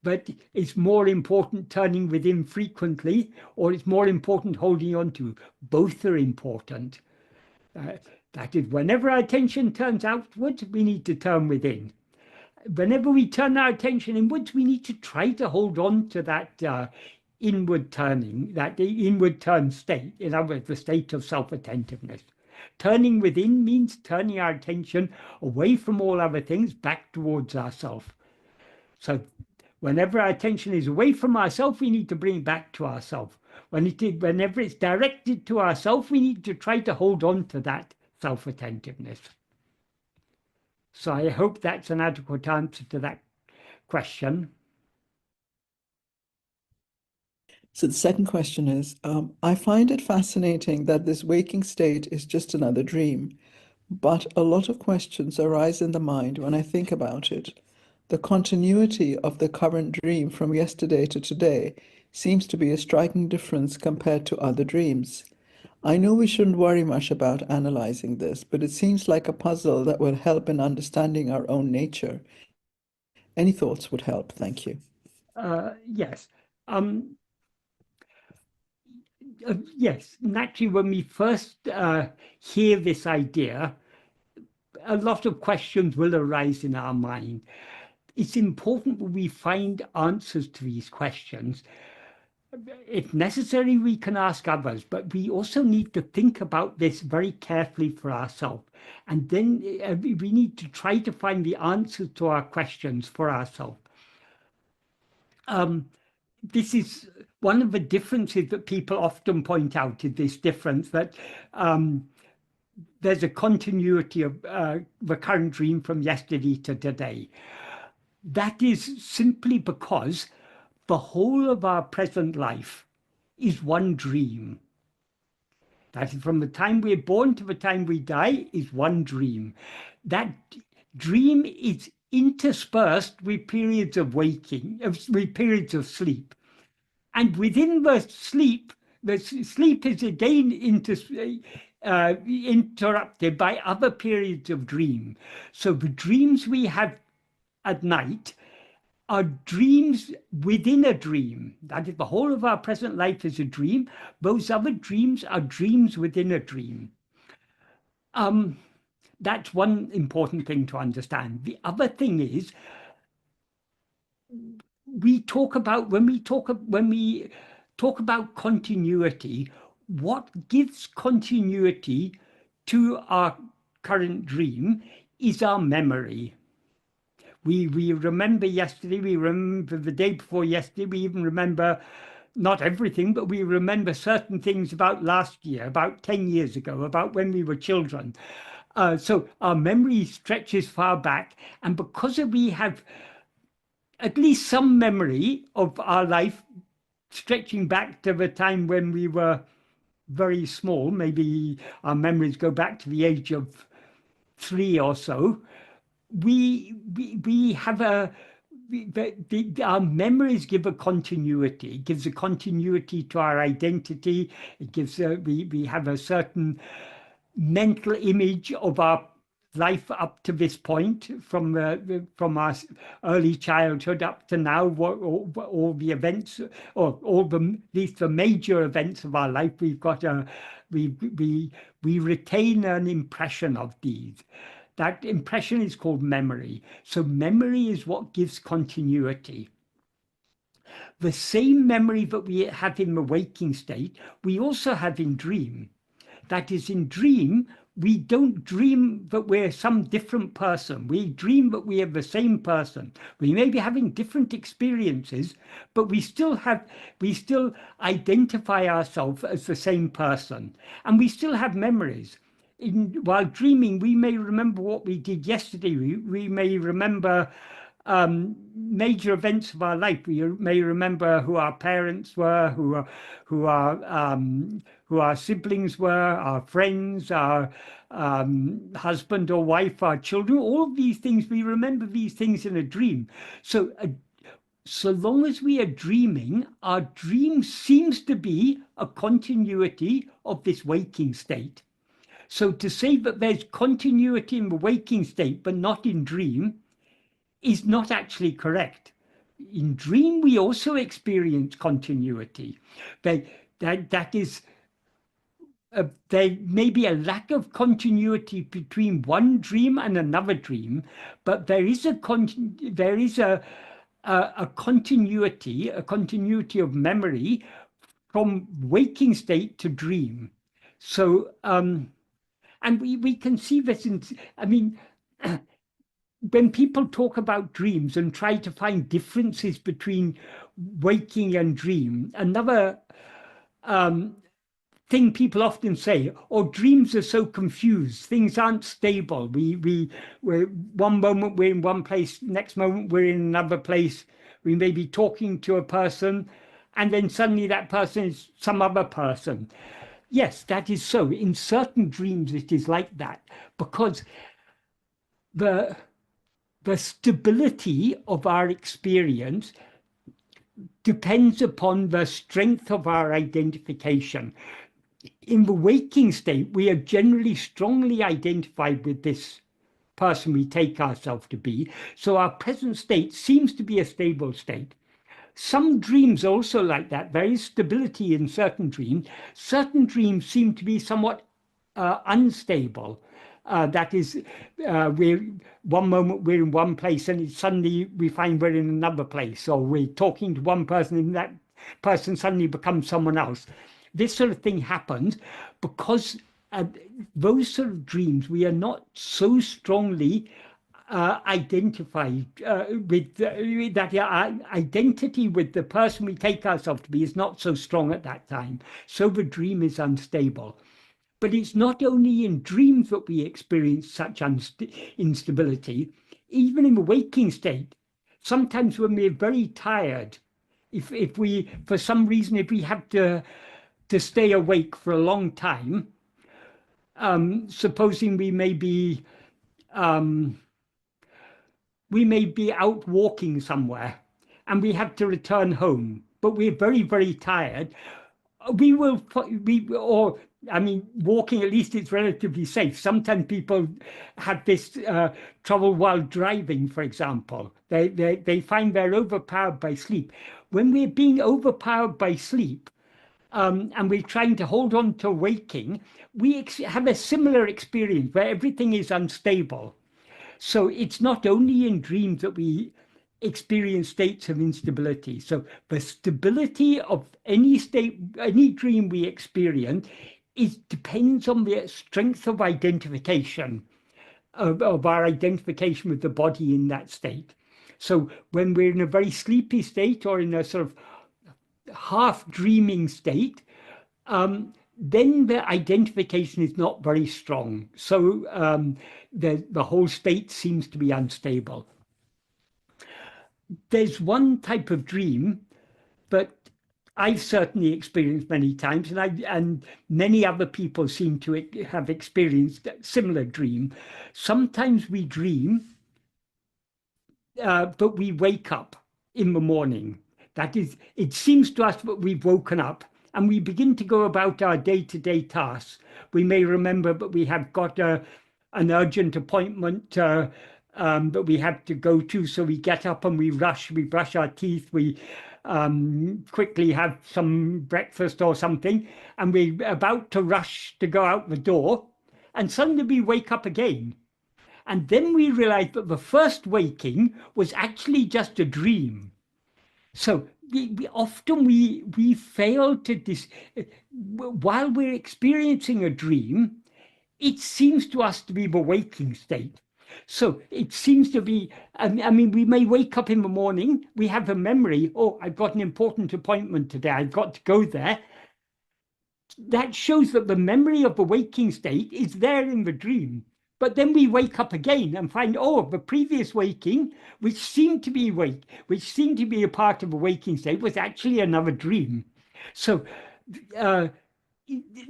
that it's more important turning within frequently, or it's more important holding on to. Both are important. That is, whenever our attention turns outwards, we need to turn within. Whenever we turn our attention inwards, we need to try to hold on to that inward turning, that inward turn state, in other words, the state of self-attentiveness. Turning within means turning our attention away from all other things back towards ourselves. So whenever our attention is away from ourselves, we need to bring it back to ourselves. Whenever it's directed to ourselves, we need to try to hold on to that self-attentiveness. So I hope that's an adequate answer to that question. So the second question is, I find it fascinating that this waking state is just another dream, but a lot of questions arise in the mind when I think about it. The continuity of the current dream from yesterday to today seems to be a striking difference compared to other dreams. I know we shouldn't worry much about analyzing this, but it seems like a puzzle that will help in understanding our own nature. Any thoughts would help. Thank you. Yes. Yes, naturally, when we first hear this idea, a lot of questions will arise in our mind. It's important that we find answers to these questions. If necessary, we can ask others, but we also need to think about this very carefully for ourselves. And then we need to try to find the answers to our questions for ourselves. This is one of the differences that people often point out, is this difference that there's a continuity of the current dream from yesterday to today. That is simply because the whole of our present life is one dream. That is, from the time we're born to the time we die is one dream. That dream is interspersed with periods of waking, with periods of sleep. And within the sleep is again interrupted by other periods of dream. So the dreams we have at night are dreams within a dream. That is, the whole of our present life is a dream. Those other dreams are dreams within a dream. That's one important thing to understand. The other thing is, when we talk about continuity, what gives continuity to our current dream is our memory. We remember yesterday, we remember the day before yesterday, we even remember not everything, but we remember certain things about last year, about 10 years ago, about when we were children. So our memory stretches far back, and because we have at least some memory of our life stretching back to the time when we were very small, maybe our memories go back to the age of 3 or so, we have our memories give a continuity. It gives a continuity to our identity. It gives we have a certain mental image of our life up to this point, from our early childhood up to now, all the events, or at least the major events of our life. We've got we retain an impression of these. That impression is called memory. So memory is what gives continuity. The same memory that we have in the waking state, we also have in dream. That is, in dream, we don't dream that we're some different person. We dream that we are the same person. We may be having different experiences, but we still identify ourselves as the same person. And we still have memories. While dreaming, we may remember what we did yesterday. We may remember major events of our life. We may remember who our parents were, who our siblings were, our friends, our husband or wife, our children. All of these things, we remember these things in a dream. So long as we are dreaming, our dream seems to be a continuity of this waking state. So to say that there's continuity in the waking state but not in dream is not actually correct. In dream, we also experience continuity. That is, there may be a lack of continuity between one dream and another dream, but there is a continuity of memory from waking state to dream. So, and we can see this in, I mean, when people talk about dreams and try to find differences between waking and dream, another thing people often say, dreams are so confused, things aren't stable. We're one moment we're in one place, next moment we're in another place. We may be talking to a person, and then suddenly that person is some other person. Yes, that is so. In certain dreams, it is like that, because the stability of our experience depends upon the strength of our identification. In the waking state, we are generally strongly identified with this person we take ourselves to be. So our present state seems to be a stable state. Some dreams are also like that. There is stability in certain dreams. Certain dreams seem to be somewhat unstable. That is, one moment we're in one place and suddenly we find we're in another place, or we're talking to one person and that person suddenly becomes someone else. This sort of thing happens because those sort of dreams, we are not so strongly identified with that. Our identity with the person we take ourselves to be is not so strong at that time. So the dream is unstable. But it's not only in dreams that we experience such instability. Even in the waking state, sometimes when we're very tired, if we, for some reason, if we have to stay awake for a long time, supposing we may be out walking somewhere and we have to return home, but we're very, very tired, walking, at least it's relatively safe. Sometimes people have this trouble while driving, for example. They find they're overpowered by sleep. When we're being overpowered by sleep, and we're trying to hold on to waking, we have a similar experience where everything is unstable. So it's not only in dreams that we experience states of instability. So the stability of any state, any dream we experience depends on the strength of identification, of our identification with the body in that state. So when we're in a very sleepy state or in a sort of half dreaming state, then the identification is not very strong. So the whole state seems to be unstable. There's one type of dream that I've certainly experienced many times, and many other people seem to have experienced a similar dream. Sometimes we dream, but we wake up in the morning. That is, it seems to us that we've woken up and we begin to go about our day-to-day tasks. We may remember that we have got an urgent appointment that we have to go to, so we get up and we rush, we brush our teeth, we quickly have some breakfast or something, and we're about to rush to go out the door, and suddenly we wake up again. And then we realize that the first waking was actually just a dream. So often we fail to while we're experiencing a dream, it seems to us to be the waking state. So it seems to be, I mean, we may wake up in the morning, we have a memory, oh, I've got an important appointment today, I've got to go there. That shows that the memory of the waking state is there in the dream. But then we wake up again and find, oh, the previous waking, which seemed to be a part of a waking state, was actually another dream. So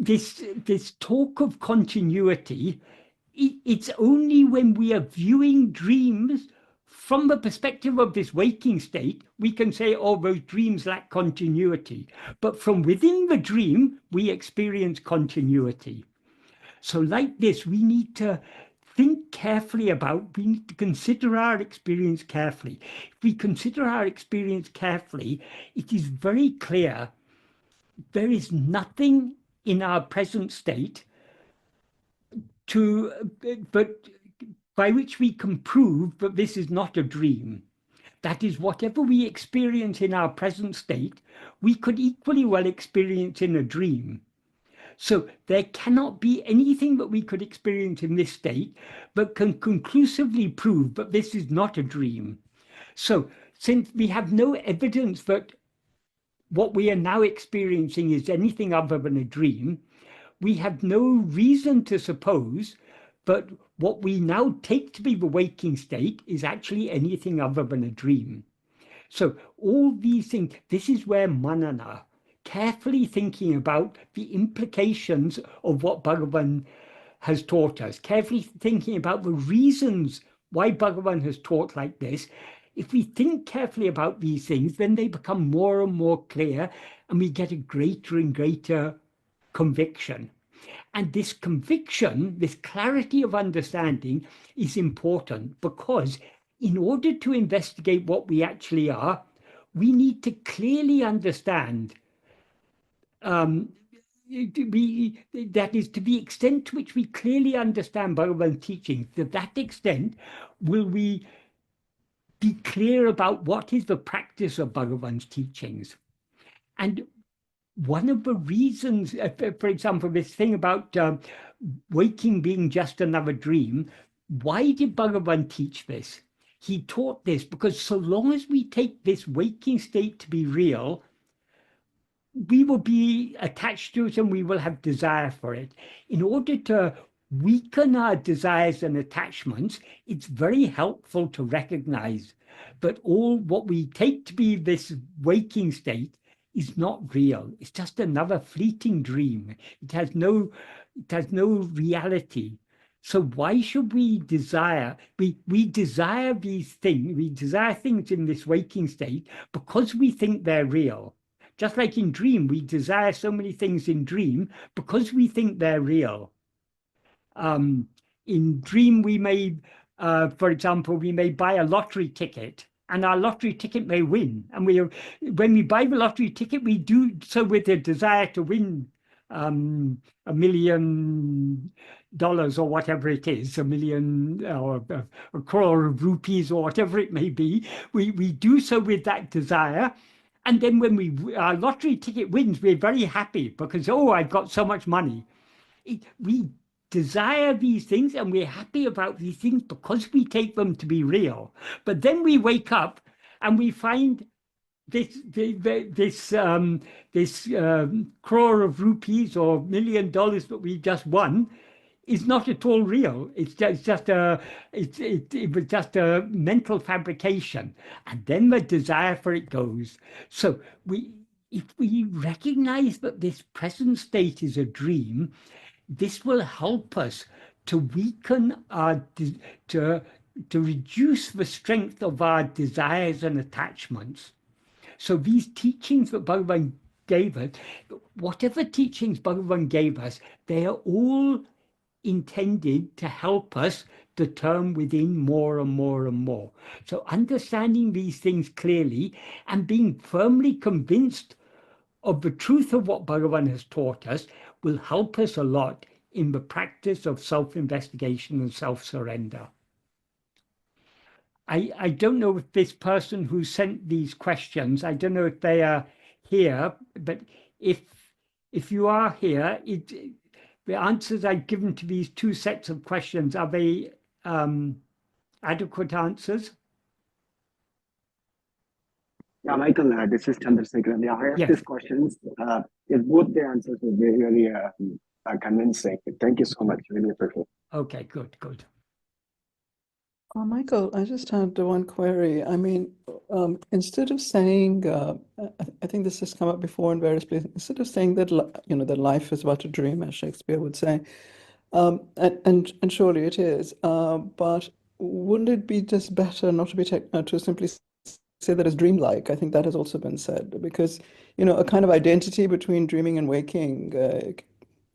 this talk of continuity, it's only when we are viewing dreams from the perspective of this waking state, we can say, oh, those dreams lack continuity. But from within the dream, we experience continuity. So like this, we need to think carefully we need to consider our experience carefully. If we consider our experience carefully, it is very clear there is nothing in our present state by which we can prove that this is not a dream. That is, whatever we experience in our present state, we could equally well experience in a dream. So there cannot be anything that we could experience in this state that can conclusively prove that this is not a dream. So since we have no evidence that what we are now experiencing is anything other than a dream, we have no reason to suppose that what we now take to be the waking state is actually anything other than a dream. So all these things, this is where manana, carefully thinking about the implications of what Bhagavan has taught us, carefully thinking about the reasons why Bhagavan has taught like this. If we think carefully about these things, then they become more and more clear, and we get a greater and greater conviction. And this conviction, this clarity of understanding, is important, because in order to investigate what we actually are, we need to clearly understand, that is, to the extent to which we clearly understand Bhagavan's teachings, to that extent will we be clear about what is the practice of Bhagavan's teachings. And one of the reasons, for example, this thing about waking being just another dream, why did Bhagavan teach this? He taught this because so long as we take this waking state to be real, we will be attached to it and we will have desire for it. In order to weaken our desires and attachments, it's very helpful to recognize that all what we take to be this waking state is not real. It's just another fleeting dream. It has no reality. So why should we desire? We desire these things. We desire things in this waking state because we think they're real. Just like in dream, we desire so many things in dream because we think they're real. In dream, we may, for example, we may buy a lottery ticket, and our lottery ticket may win. And when we buy the lottery ticket, we do so with a desire to win $1 million or whatever it is, a million or a crore of rupees or whatever it may be. We do so with that desire. And then when our lottery ticket wins, we're very happy because, oh, I've got so much money. we desire these things and we're happy about these things because we take them to be real. But then we wake up and we find this crore of rupees or $1 million that we just won is not at all real. It was just a mental fabrication, and then the desire for it goes. So if we recognize that this present state is a dream, this will help us to weaken to reduce the strength of our desires and attachments. So these teachings that Bhagavan gave us, whatever teachings Bhagavan gave us, they are all intended to help us to turn within more and more and more. So understanding these things clearly and being firmly convinced of the truth of what Bhagavan has taught us will help us a lot in the practice of self-investigation and self-surrender. I don't know if this person who sent these questions, I don't know if they are here, but if you are here, the answers I've given to these two sets of questions, are they adequate answers? Yeah, Michael, this is Chandrasekhar. Yeah, I have Yes. these questions. If both the answers were really convincing. Thank you so much. Really appreciate it. Okay, good. Michael, I just had one query. I mean, instead of saying, I think this has come up before in various places, instead of saying that, that life is but a dream, as Shakespeare would say, and surely it is, but wouldn't it be just better not to be to simply say that it's dreamlike? I think that has also been said, because, a kind of identity between dreaming and waking,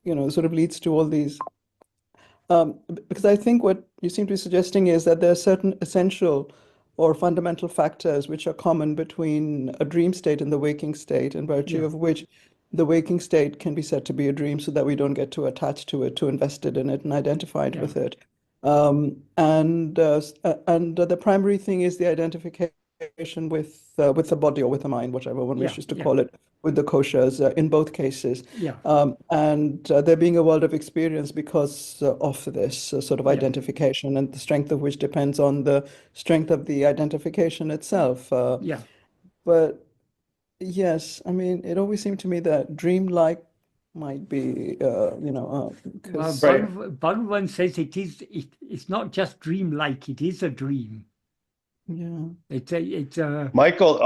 sort of leads to all these. Because I think what you seem to be suggesting is that there are certain essential or fundamental factors which are common between a dream state and the waking state, in virtue of which the waking state can be said to be a dream, so that we don't get too attached to it, too invested in it, and identified with it. And the primary thing is the identification with the body or with the mind, whichever one wishes to call it, with the koshas in both cases. And there being a world of experience because of this sort of identification, and the strength of which depends on the strength of the identification itself. But yes, I mean, it always seemed to me that dreamlike might be, because Bhagavan says it's not just dreamlike, it is a dream. It's Michael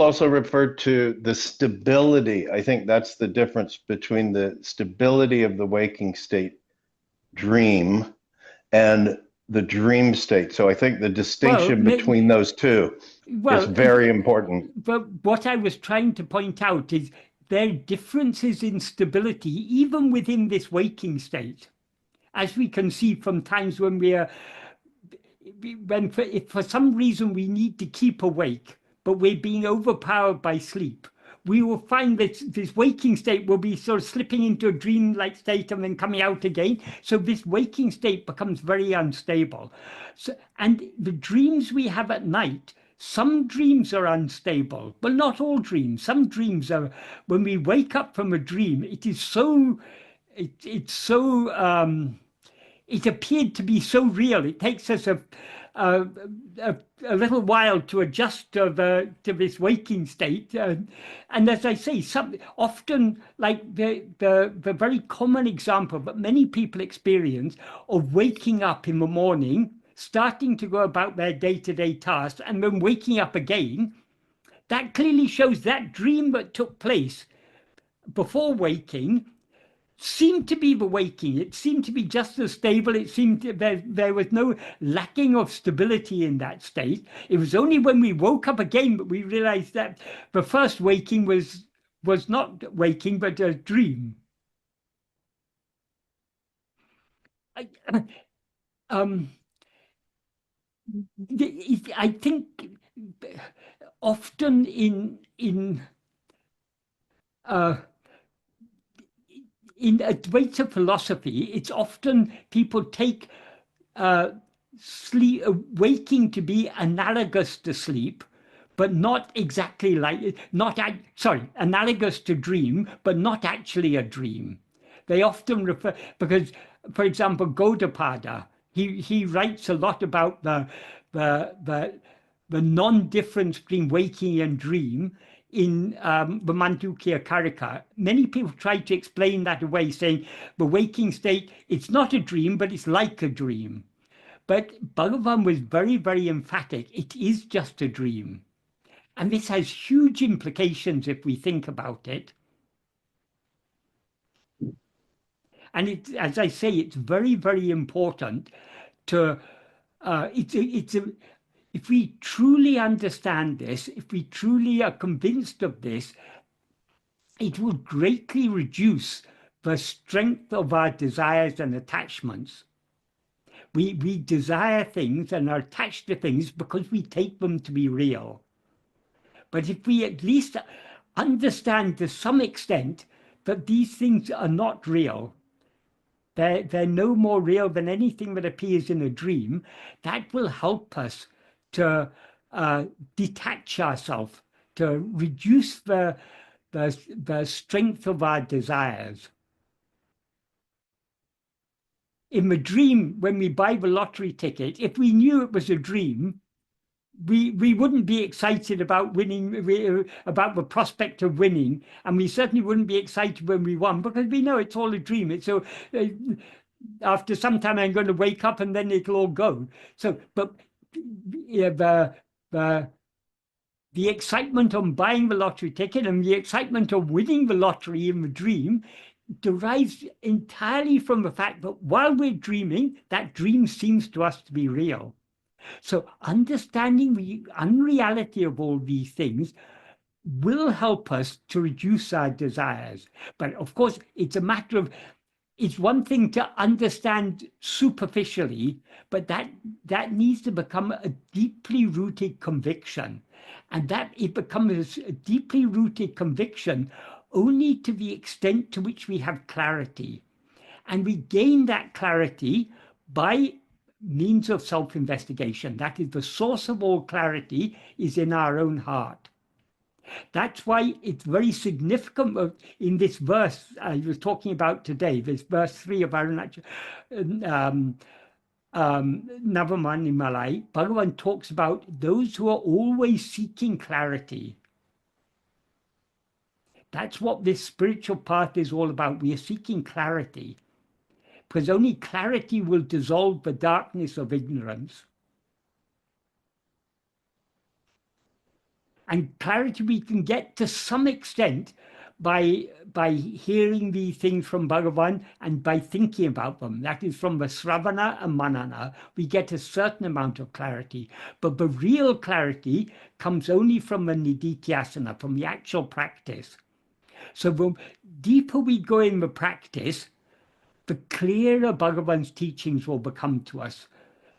also referred to the stability. I think that's the difference between the stability of the waking state dream and the dream state. So I think the distinction between those two is very important. But what I was trying to point out is there are differences in stability even within this waking state, as we can see from times when if for some reason we need to keep awake, but we're being overpowered by sleep, we will find that this waking state will be sort of slipping into a dream-like state and then coming out again. So this waking state becomes very unstable. And the dreams we have at night, some dreams are unstable, but not all dreams. Some dreams are, when we wake up from a dream, it appeared to be so real. It takes us a little while to adjust to this waking state, and as I say, often, like the very common example that many people experience of waking up in the morning, starting to go about their day-to-day tasks, and then waking up again, that clearly shows that dream that took place before waking seemed to be the waking. It seemed to be just as stable. It seemed there was no lacking of stability in that state. It was only when we woke up again that we realized that the first waking was not waking, but a dream. I think often in Advaita philosophy, it's often people take waking to be analogous to sleep, but not exactly analogous to dream, but not actually a dream. they often refer, because, for example, Gaudapada, he writes a lot about the non-difference between waking and dream in the Mandukya Karika. Many people try to explain that away, saying the waking state, it's not a dream, but it's like a dream. But Bhagavan was very, very emphatic. It is just a dream. And this has huge implications if we think about it. And it, as I say, it's very, very important to, if we truly understand this, if we truly are convinced of this, it will greatly reduce the strength of our desires and attachments. We desire things and are attached to things because we take them to be real. But if we at least understand to some extent that these things are not real, they're no more real than anything that appears in a dream, that will help us to detach ourselves, to reduce the strength of our desires. In the dream, when we buy the lottery ticket, if we knew it was a dream, we wouldn't be excited about winning, about the prospect of winning, and we certainly wouldn't be excited when we won, because we know it's all a dream. It's so after some time I'm going to wake up and then it'll all go. So, but the excitement of buying the lottery ticket and the excitement of winning the lottery in the dream derives entirely from the fact that while we're dreaming, that dream seems to us to be real. So understanding the unreality of all these things will help us to reduce our desires. But of course, it's a matter of, it's one thing to understand superficially, but that needs to become a deeply rooted conviction. And that it becomes a deeply rooted conviction only to the extent to which we have clarity. And we gain that clarity by means of self-investigation. That is, the source of all clarity is in our own heart. That's why it's very significant in this verse I was talking about today, this verse 3 of Aruṇācala Navamaṇimālai. Bhagavan talks about those who are always seeking clarity. That's what this spiritual path is all about. We are seeking clarity, because only clarity will dissolve the darkness of ignorance. And clarity we can get to some extent by hearing these things from Bhagavan and by thinking about them. That is, from the Sravana and Manana, we get a certain amount of clarity. But the real clarity comes only from the nididhyasana, from the actual practice. So the deeper we go in the practice, the clearer Bhagavan's teachings will become to us.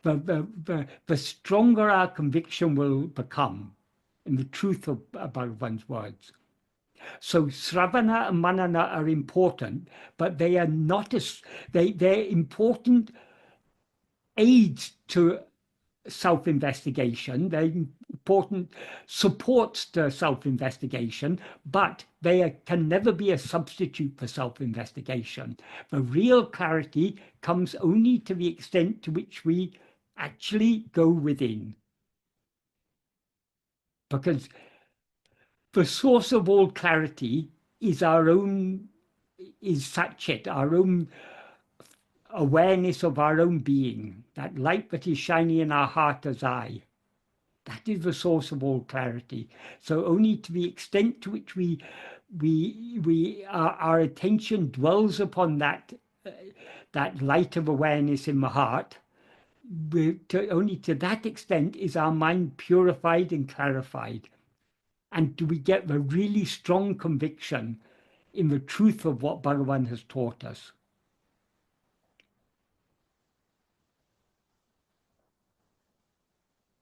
The stronger our conviction will become in the truth of Bhagavan's words. So Sravana and Manana are important, but they are not as, they're important aids to self-investigation. They're important supports to self-investigation, but they can never be a substitute for self-investigation. The real clarity comes only to the extent to which we actually go within. Because the source of all clarity is our own, is Satchit, our own awareness of our own being, that light that is shining in our heart as I. That is the source of all clarity. So only to the extent to which our attention dwells upon that light of awareness in the heart, only to that extent is our mind purified and clarified. And do we get the really strong conviction in the truth of what Bhagavan has taught us.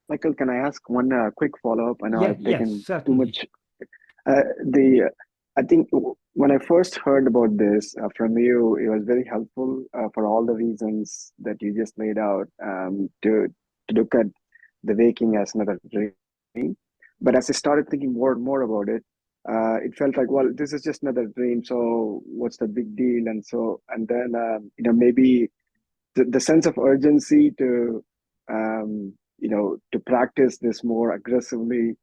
Michael, can I ask one quick follow-up? I know I've taken too much. I think when I first heard about this from you, it was very helpful for all the reasons that you just laid out, to look at the waking as another dream. But as I started thinking more and more about it, it felt like, well, this is just another dream. So what's the big deal? And then, maybe the sense of urgency to, to practice this more aggressively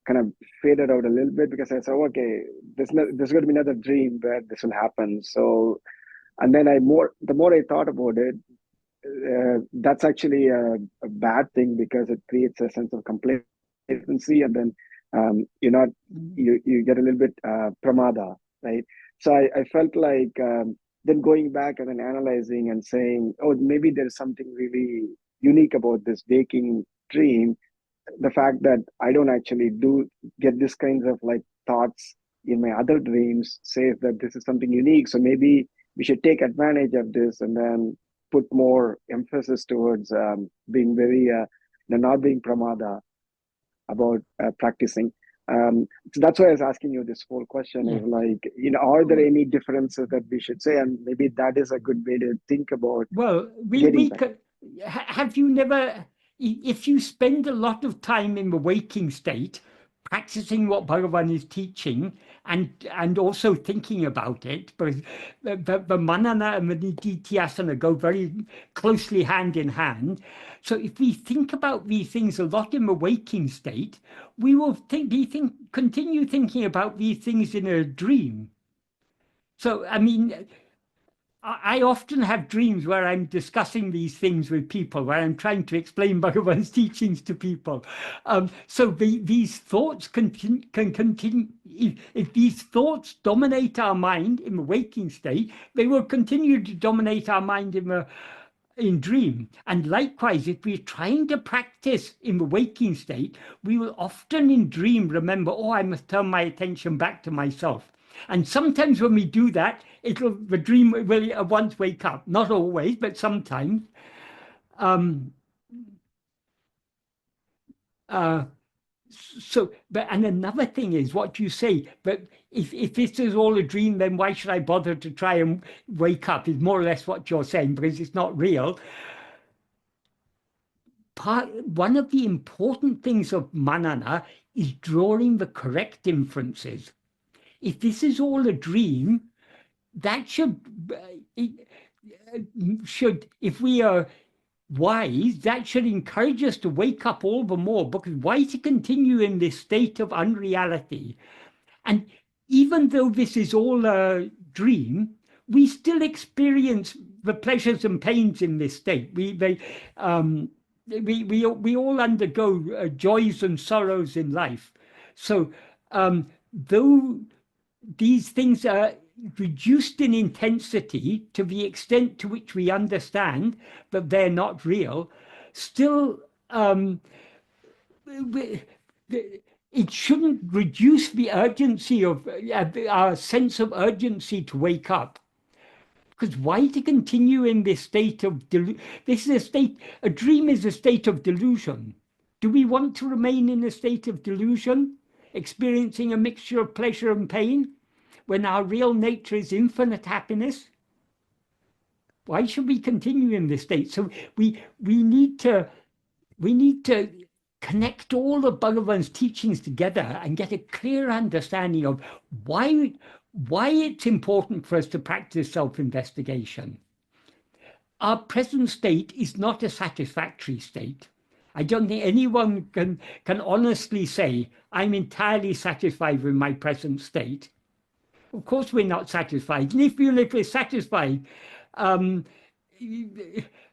kind of faded out a little bit, because I said, okay, there's going to be another dream where this will happen. So, and then the more I thought about it, that's actually a bad thing, because it creates a sense of complacency, and then you get a little bit pramada, right? So I felt like then going back and then analyzing and saying, oh, maybe there's something really unique about this waking dream. The fact that I don't actually get this kinds of like thoughts in my other dreams says that this is something unique. So maybe we should take advantage of this and then put more emphasis towards being very, not being pramada about practicing. So that's why I was asking you this whole question of like, are there any differences that we should say? And maybe that is a good way to think about. Well, have you never, if you spend a lot of time in the waking state, practicing what Bhagavan is teaching and also thinking about it, because the manana and the nididhyasana go very closely hand in hand. So if we think about these things a lot in the waking state, we will continue thinking about these things in a dream. So, I mean, I often have dreams where I'm discussing these things with people, where I'm trying to explain Bhagavan's teachings to people. So these thoughts can continue. If these thoughts dominate our mind in the waking state, they will continue to dominate our mind in dream. And likewise, if we're trying to practice in the waking state, we will often in dream remember, oh, I must turn my attention back to myself. And sometimes when we do that, the dream will at once wake up. Not always, but sometimes. And another thing is what you say, but if this is all a dream, then why should I bother to try and wake up, is more or less what you're saying, because it's not real. One of the important things of manana is drawing the correct inferences. If this is all a dream, that should, if we are wise, that should encourage us to wake up all the more, because why to continue in this state of unreality? And even though this is all a dream, we still experience the pleasures and pains in this state. We all undergo joys and sorrows in life. So though these things are reduced in intensity to the extent to which we understand that they're not real, still it shouldn't reduce the urgency of our sense of urgency to wake up. Because why to continue in this state of a dream is a state of delusion. Do we want to remain in a state of delusion, experiencing a mixture of pleasure and pain, when our real nature is infinite happiness? Why should we continue in this state? So we need to connect all of Bhagavan's teachings together and get a clear understanding of why it's important for us to practice self-investigation. Our present state is not a satisfactory state. I don't think anyone can honestly say, I'm entirely satisfied with my present state. Of course we're not satisfied. And even if we're satisfied, even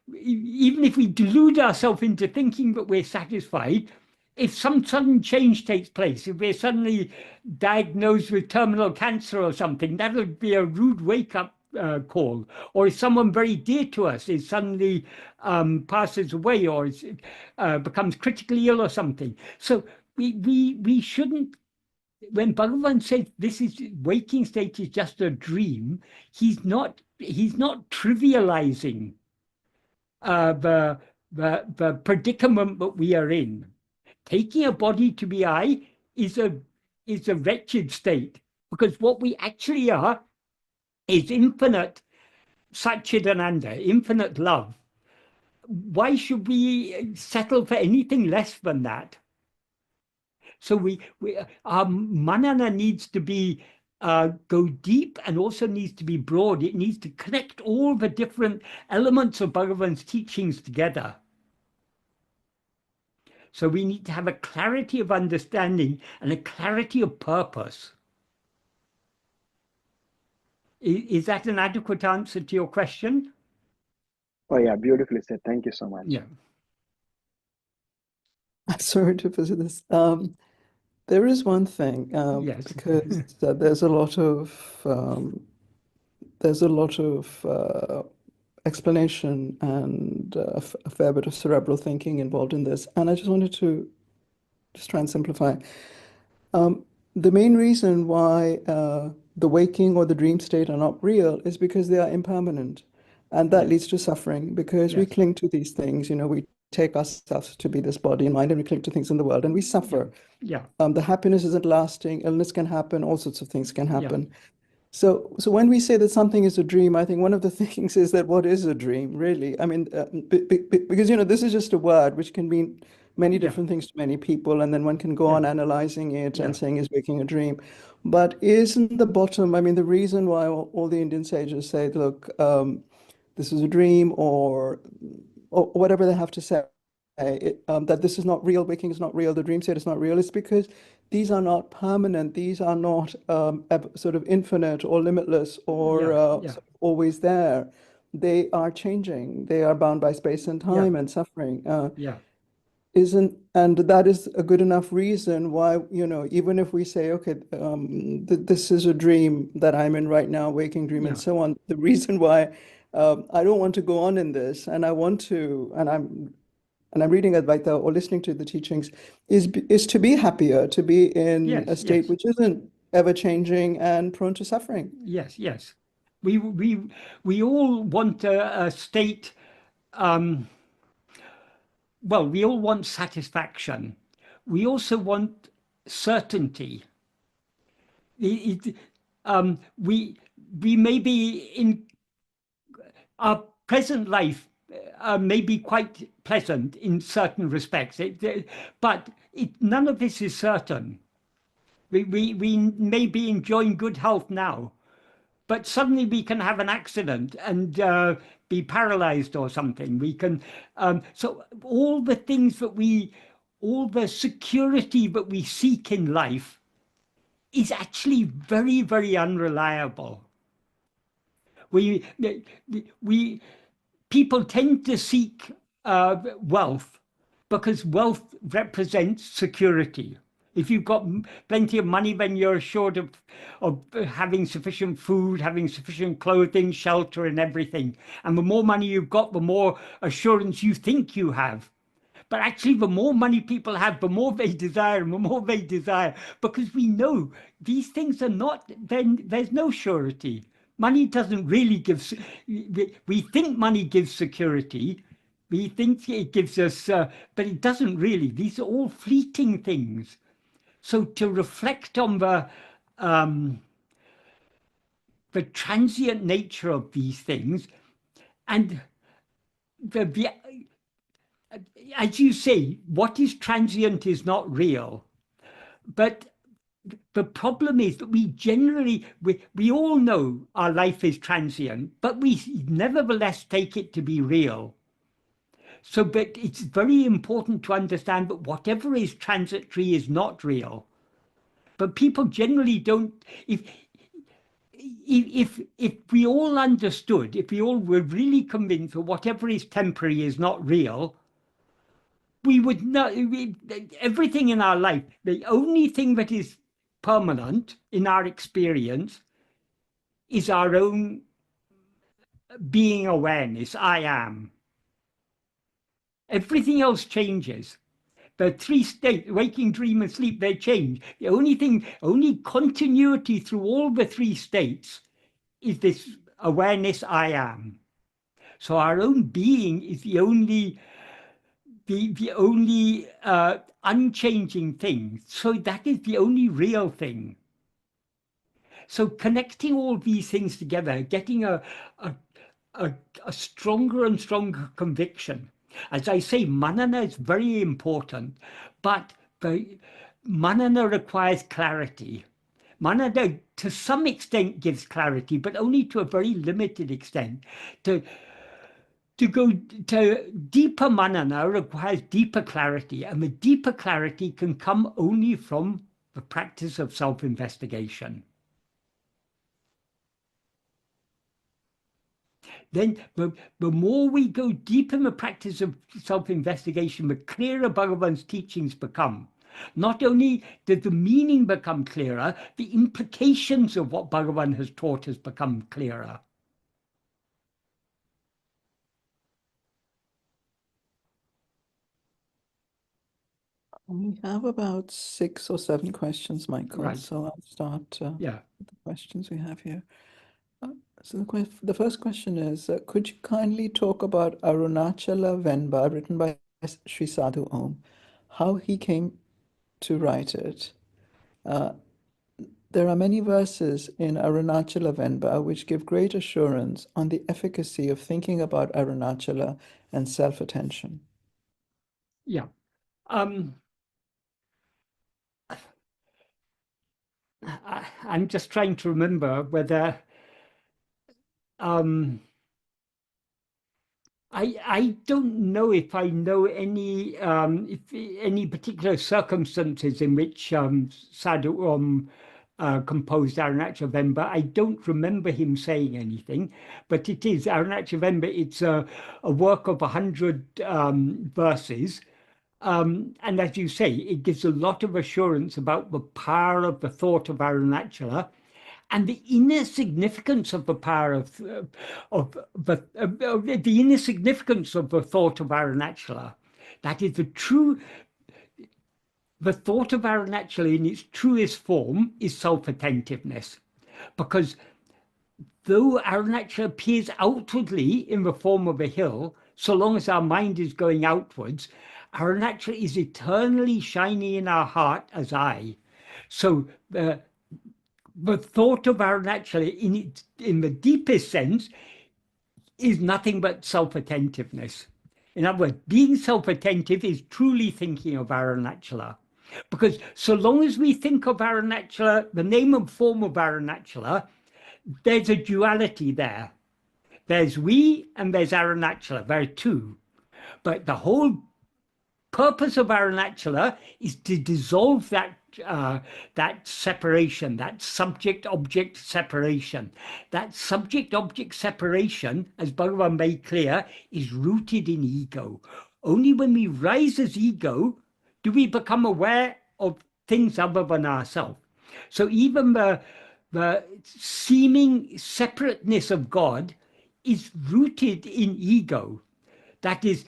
if we delude ourselves into thinking that we're satisfied, if some sudden change takes place, if we're suddenly diagnosed with terminal cancer or something, that would be a rude wake-up call. Or if someone very dear to us is suddenly passes away or becomes critically ill or something. So we shouldn't, when Bhagavan says this is waking state is just a dream, he's not trivializing the predicament that we are in. Taking a body to be I is a wretched state, because what we actually are is infinite Satchidananda, infinite love. Why should we settle for anything less than that? So our manana needs to be go deep and also needs to be broad. It needs to connect all the different elements of Bhagavan's teachings together. So we need to have a clarity of understanding and a clarity of purpose. Is that an adequate answer to your question? Oh yeah, beautifully said. Thank you so much. Yeah. Sorry to visit this. There is one thing, Yes. because there's a lot of explanation and a fair bit of cerebral thinking involved in this, and I just wanted to try and simplify. The main reason why the waking or the dream state are not real is because they are impermanent, and that leads to suffering, because we cling to these things. We take ourselves to be this body and mind, and we cling to things in the world, and we suffer. Yeah. The happiness isn't lasting. Illness can happen. All sorts of things can happen. So when we say that something is a dream, I think one of the things is that what is a dream, really? I mean, because this is just a word which can mean many different things to many people, and then one can go on analyzing it and saying, is waking a dream? But isn't the bottom, I mean, the reason why all the Indian sages say, look, this is a dream, or whatever they have to say, that this is not real, waking is not real, the dream state is not real, is because these are not permanent, these are not sort of infinite or limitless or sort of always there. They are changing. They are bound by space and time and suffering. And that is a good enough reason why, even if we say, okay, this is a dream that I'm in right now, waking dream, and so on, the reason why I don't want to go on in this, and I want to, and I'm reading Advaita or listening to the teachings, is to be happier, to be in a state which isn't ever changing and prone to suffering. Yes. We all want a state. Well, we all want satisfaction. We also want certainty. We may be in our present life. May be quite pleasant in certain respects, but none of this is certain. We may be enjoying good health now, but suddenly we can have an accident and be paralyzed or something. We can, so all the things that all the security that we seek in life is actually very, very unreliable. People tend to seek wealth because wealth represents security. If you've got plenty of money, then you're assured of having sufficient food, having sufficient clothing, shelter, and everything. And the more money you've got, the more assurance you think you have. But actually, the more money people have, the more they desire, and the more they desire, because we know these things are not, then there's no surety. Money doesn't really give, we think money gives security. We think it gives us, but it doesn't really. These are all fleeting things. So to reflect on the transient nature of these things, and as you say, what is transient is not real. But the problem is that we generally, we all know our life is transient, but we nevertheless take it to be real. So, but it's very important to understand that whatever is transitory is not real. But people generally don't, if we all understood, if we all were really convinced that whatever is temporary is not real, we would know everything in our life. The only thing that is permanent in our experience is our own being awareness. I am. Everything else changes. The three states, waking, dream, and sleep, they change. The only continuity through all the three states is this awareness, I am. So our own being is the only unchanging thing. So that is the only real thing. So connecting all these things together, getting a stronger and stronger conviction. As I say, manana is very important, but manana requires clarity. Manana, to some extent, gives clarity, but only to a very limited extent. To go to deeper manana requires deeper clarity, and the deeper clarity can come only from the practice of self-investigation. Then the more we go deep in the practice of self-investigation, the clearer Bhagavan's teachings become. Not only does the meaning become clearer, the implications of what Bhagavan has taught has become clearer. We have about 6 or 7 questions, Michael. Right. So I'll start with Yeah. the questions we have here. So the first question is, could you kindly talk about Aruṇācala Venba, written by Śrī Sadhu Om, how he came to write it? There are many verses in Aruṇācala Venba which give great assurance on the efficacy of thinking about Aruṇācala and self-attention. Yeah. I'm just trying to remember whether I don't know if I know any particular circumstances in which Sadhu Om composed Aruṇācala Venba. I don't remember him saying anything, but it is Aruṇācala Venba. It's a work of 100 verses. And as you say, it gives a lot of assurance about the power of the thought of Aruṇācala and the inner significance of the power of the inner significance of the thought of Aruṇācala. That is the thought of Aruṇācala in its truest form is self-attentiveness, because though Aruṇācala appears outwardly in the form of a hill, so long as our mind is going outwards, Aruṇācala is eternally shining in our heart as I. So the thought of Aruṇācala in the deepest sense is nothing but self-attentiveness. In other words, being self-attentive is truly thinking of Aruṇācala. Because so long as we think of Aruṇācala, the name and form of Aruṇācala, there's a duality there. There's we and there's Aruṇācala. There are two. But the whole purpose of Aruṇācala is to dissolve that separation, that subject-object separation. That subject-object separation, as Bhagavan made clear, is rooted in ego. Only when we rise as ego do we become aware of things other than ourselves. So even the seeming separateness of God is rooted in ego. That is,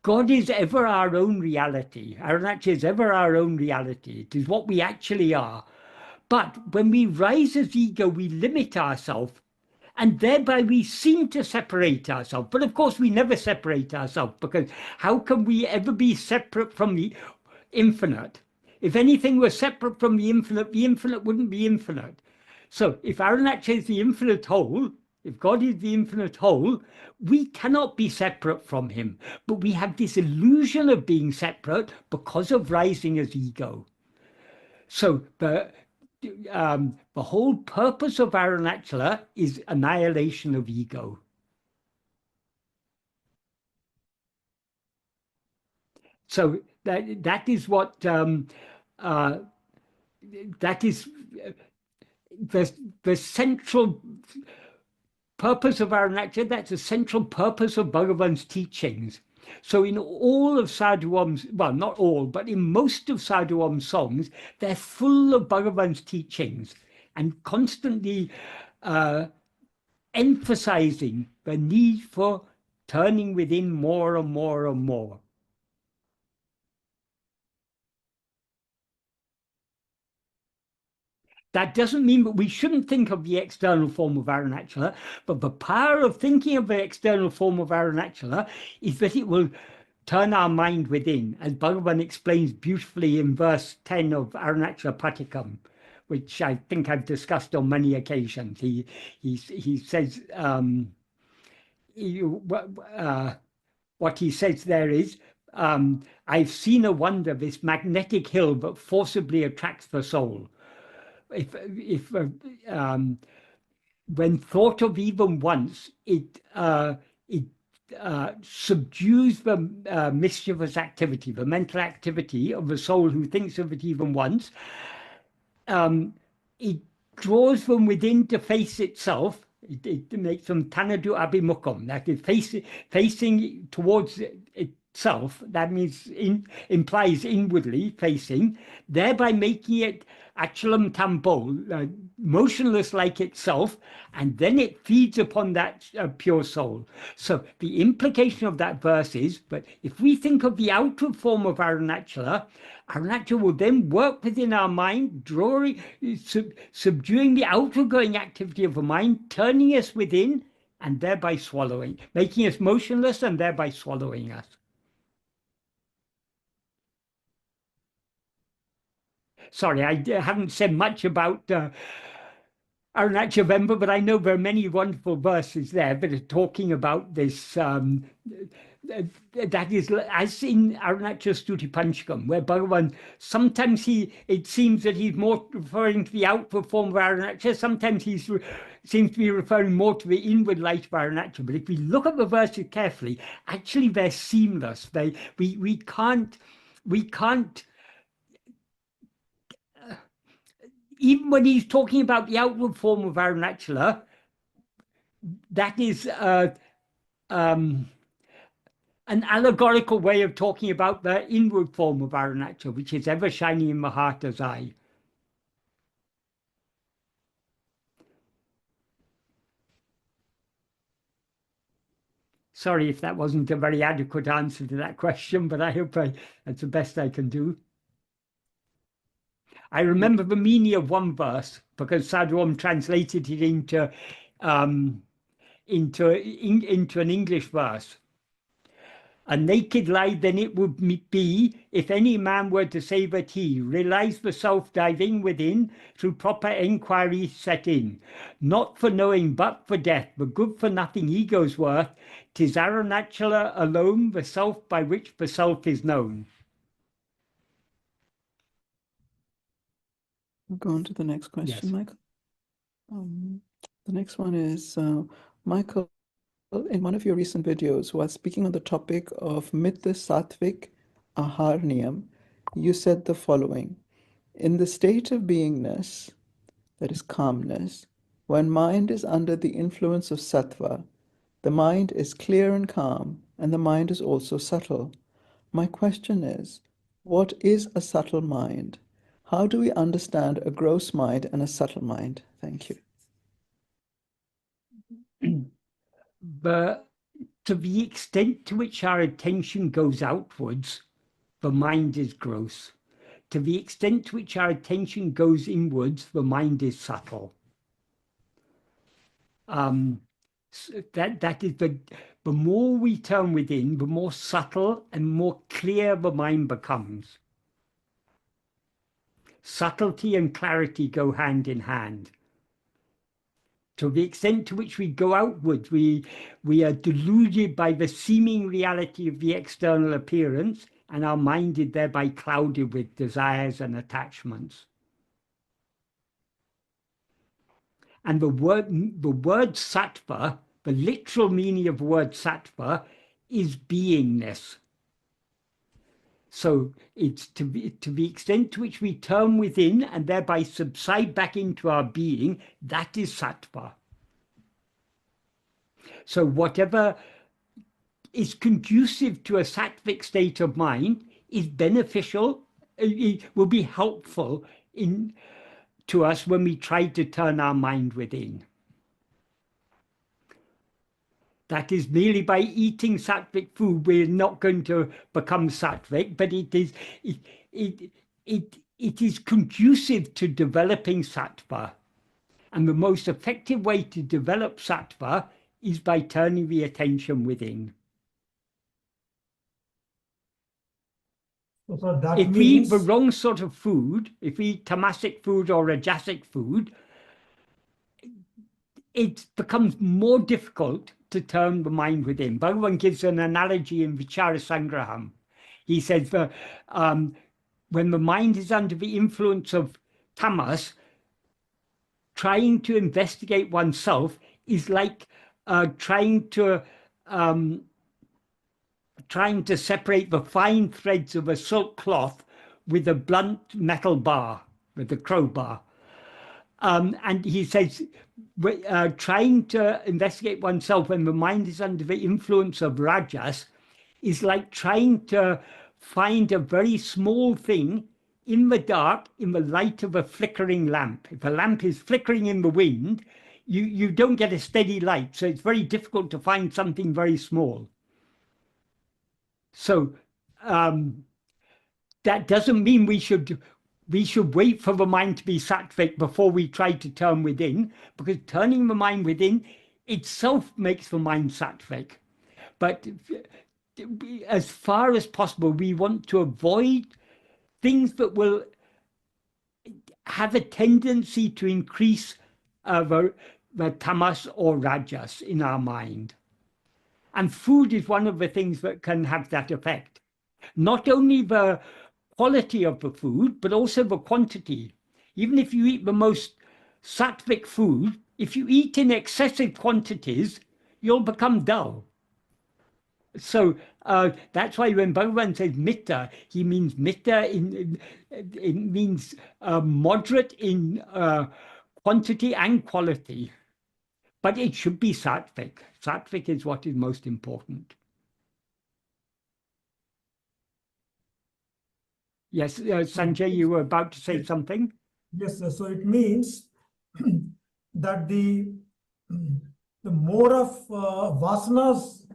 God is ever our own reality. Aruṇācala is ever our own reality. It is what we actually are. But when we rise as ego, we limit ourselves, and thereby we seem to separate ourselves. But of course, we never separate ourselves, because how can we ever be separate from the infinite? If anything were separate from the infinite wouldn't be infinite. So if Aruṇācala is the infinite whole, if God is the infinite whole, we cannot be separate from him. But we have this illusion of being separate because of rising as ego. So the whole purpose of Aruṇācala is annihilation of ego. So that is what that is the central purpose of Aruṇācala. That's the central purpose of Bhagavan's teachings. So in all of Sadhu Om's, well, not all, but in most of Sadhu Om's songs, they're full of Bhagavan's teachings and constantly emphasizing the need for turning within more and more and more. That doesn't mean that we shouldn't think of the external form of Aruṇācala, but the power of thinking of the external form of Aruṇācala is that it will turn our mind within, as Bhagavan explains beautifully in verse 10 of Aruṇācala Patikam, which I think I've discussed on many occasions. He says, what he says there is, I've seen a wonder, this magnetic hill that forcibly attracts the soul. When thought of even once, it subdues the mischievous activity, the mental activity of the soul who thinks of it even once. It draws them within to face itself. It makes them tanadu abhimukham, that is facing towards itself. That means implies inwardly facing, thereby making it achalam tambo, motionless like itself, and then it feeds upon that pure soul. So the implication of that verse is, but if we think of the outward form of aruṇācala, aruṇācala will then work within our mind, subduing the outward going activity of the mind, turning us within, and thereby swallowing, making us motionless and thereby swallowing us. Sorry, I haven't said much about Aruṇācala Vemba, but I know there are many wonderful verses there that are talking about this. That is, as in Aruṇācala Stuti Panchakam, where Bhagavan, sometimes it seems that he's more referring to the outward form of Aruṇācala, sometimes he seems to be referring more to the inward light of Aruṇācala. But if we look at the verses carefully, actually they're seamless. We can't even when he's talking about the outward form of aruṇācala, that is an allegorical way of talking about the inward form of aruṇācala, which is ever shining in the heart as I. Sorry if that wasn't a very adequate answer to that question, but I hope that's the best I can do. I remember the meaning of one verse because Sadhuam translated it into an English verse. A naked lie then it would be if any man were to say that he realized the self diving within through proper enquiry set in, not for knowing but for death, the good for nothing ego's worth, 'tis aruṇācala alone, the self by which the self is known. Go on to the next question, Yes. Michael. The next one is, Michael, in one of your recent videos, while speaking on the topic of Mitta Sattvic Ahar Niyam, you said the following: in the state of beingness, that is calmness, when mind is under the influence of sattva, the mind is clear and calm, and the mind is also subtle. My question is, what is a subtle mind? How do we understand a gross mind and a subtle mind? Thank you. But to the extent to which our attention goes outwards, the mind is gross. To the extent to which our attention goes inwards, the mind is subtle. That is the more we turn within, the more subtle and more clear the mind becomes. Subtlety and clarity go hand in hand. To the extent to which we go outwards, we are deluded by the seeming reality of the external appearance, and our mind is thereby clouded with desires and attachments. And the word sattva, the literal meaning of the word sattva, is beingness. So it's to the extent to which we turn within and thereby subside back into our being, that is sattva. So whatever is conducive to a sattvic state of mind is beneficial, it will be helpful to us when we try to turn our mind within. That is, merely by eating sattvic food, we're not going to become sattvic, but it is conducive to developing sattva. And the most effective way to develop sattva is by turning the attention within. So that if means... we eat the wrong sort of food, if we eat tamasic food or rajasic food, it becomes more difficult to turn the mind within. Bhagavan gives an analogy in Vichara Sangraham. He says that when the mind is under the influence of tamas, trying to investigate oneself is like trying to separate the fine threads of a silk cloth with a blunt metal bar, with a crowbar. And he says, trying to investigate oneself when the mind is under the influence of rajas is like trying to find a very small thing in the dark, in the light of a flickering lamp. If a lamp is flickering in the wind, you don't get a steady light. So it's very difficult to find something very small. So that doesn't mean we should wait for the mind to be sattvic before we try to turn within, because turning the mind within itself makes the mind sattvic. But as far as possible, we want to avoid things that will have a tendency to increase the tamas or rajas in our mind. And food is one of the things that can have that effect. Not only the quality of the food, but also the quantity. Even if you eat the most sattvic food, if you eat in excessive quantities, you'll become dull. So that's why when Bhagavan says mitta, he means mitta it means moderate in quantity and quality. But it should be sattvic. Sattvic is what is most important. Yes, Sanjay, you were about to say something? Yes, sir. So it means that the more of vasanas,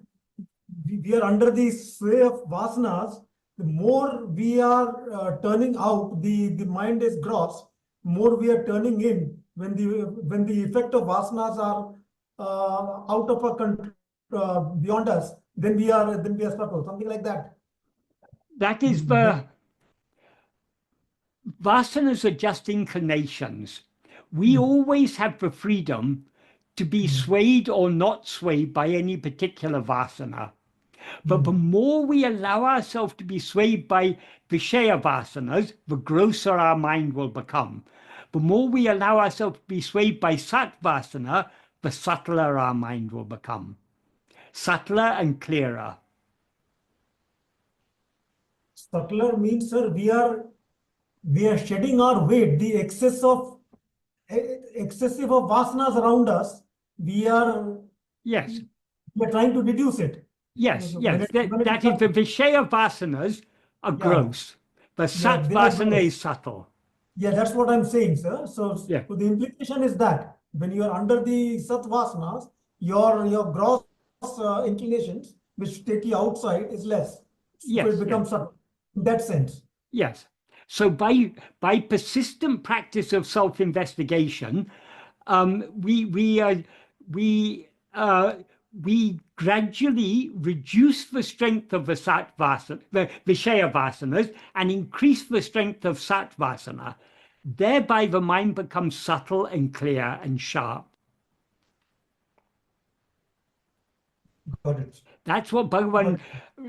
we are under the sway of vasanas, the more we are turning out, the mind is gross, more we are turning in. When the effect of vasanas are out of our control, beyond us, then we are stuck, something like that. That is the vasanas are just inclinations. We always have the freedom to be swayed or not swayed by any particular vasana. But the more we allow ourselves to be swayed by Vishaya vasanas, the grosser our mind will become. The more we allow ourselves to be swayed by Sat vasana, the subtler our mind will become. Subtler and clearer. Subtler means, sir, we are shedding our weight, the excessive of vasanas around us. We are trying to reduce it. Yes, yes. That is the Vishaya vasanas are gross. The Sat vasana is subtle. Yeah, that's what I'm saying, sir. So the implication is that when you are under the Sat vasanas, your gross inclinations, which take you outside, is less. Yes, so it becomes subtle in that sense. Yes. So by persistent practice of self-investigation, we gradually reduce the strength of the Sat vasana, the Vishaya vasanas, and increase the strength of Sat vasana. Thereby the mind becomes subtle and clear and sharp. Got it. That's what Bhagavan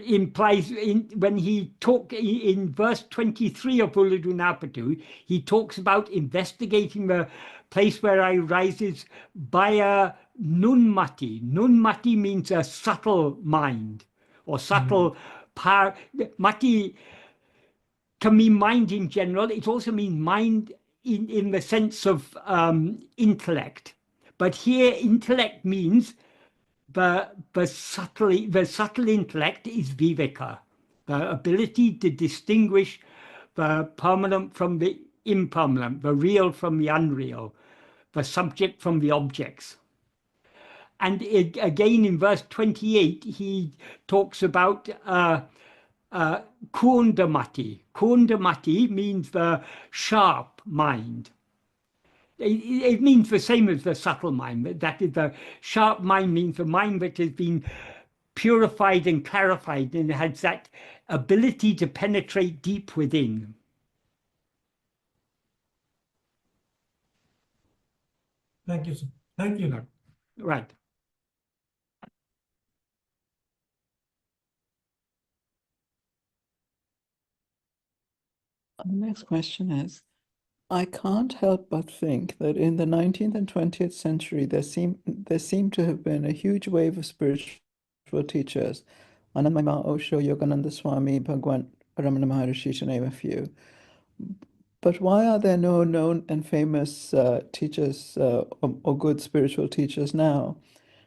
implies when he talks in verse 23 of Ulladu, he talks about investigating the place where I rises by a nunmati. Nunmati means a subtle mind or subtle power. Mati can mean mind in general. It also means mind in the sense of intellect. But here intellect means the subtle intellect is viveka, the ability to distinguish the permanent from the impermanent, the real from the unreal, the subject from the objects. And again in verse 28, he talks about kundamati. Kundamati means the sharp mind. It means the same as the subtle mind. That is, the sharp mind means the mind that has been purified and clarified and has that ability to penetrate deep within. Thank you, sir. Thank you. Right. The next question is, I can't help but think that in the 19th and 20th century, there seemed to have been a huge wave of spiritual teachers, Anandamayi, Osho, Yogananda Swami, Bhagwan, Ramana Maharshi, to name a few. But why are there no known and famous teachers or good spiritual teachers now?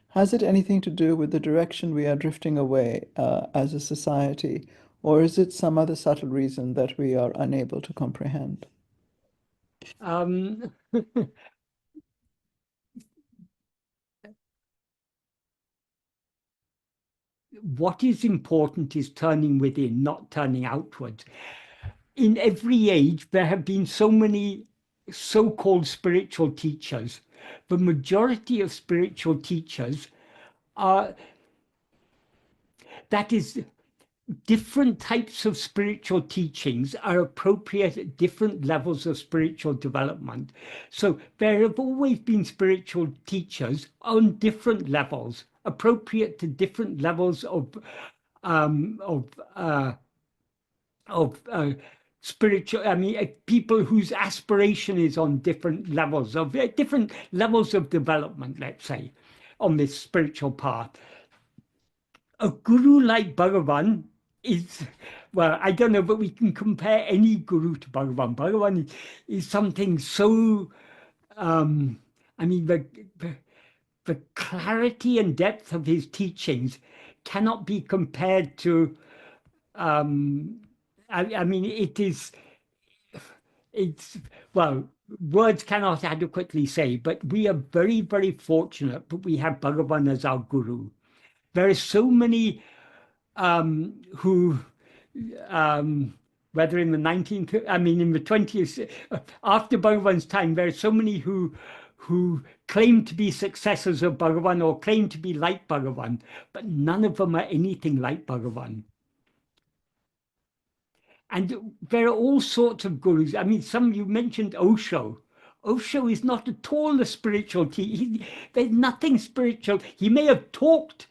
Has it anything to do with the direction we are drifting away as a society, or is it some other subtle reason that we are unable to comprehend? What is important is turning within, not turning outwards. In every age, there have been so many so-called spiritual teachers. The majority of spiritual teachers are, that is, different types of spiritual teachings are appropriate at different levels of spiritual development. So there have always been spiritual teachers on different levels, appropriate to different levels of spiritual, people whose aspiration is on different levels of development, let's say, on this spiritual path. A guru like Bhagavan is, well, I don't know, but we can compare any guru to Bhagavan. Bhagavan is something so, the clarity and depth of his teachings cannot be compared to, well, words cannot adequately say, but we are very, very fortunate that we have Bhagavan as our guru. There are so many who, whether in the 19th, in the 20th, after Bhagavan's time, there are so many who claim to be successors of Bhagavan or claim to be like Bhagavan, but none of them are anything like Bhagavan. And there are all sorts of gurus. Some you mentioned Osho. Osho is not at all a spiritual teacher. There's nothing spiritual. He may have talked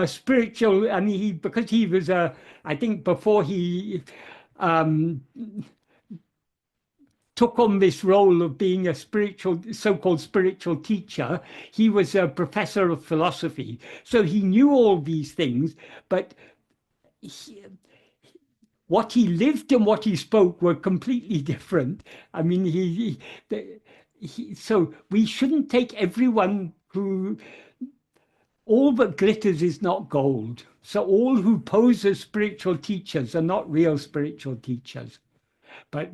spiritual, because he was, I think before he took on this role of being a so-called spiritual teacher, he was a professor of philosophy. So he knew all these things, but what he lived and what he spoke were completely different. So we shouldn't take everyone who, all that glitters is not gold. So all who pose as spiritual teachers are not real spiritual teachers. But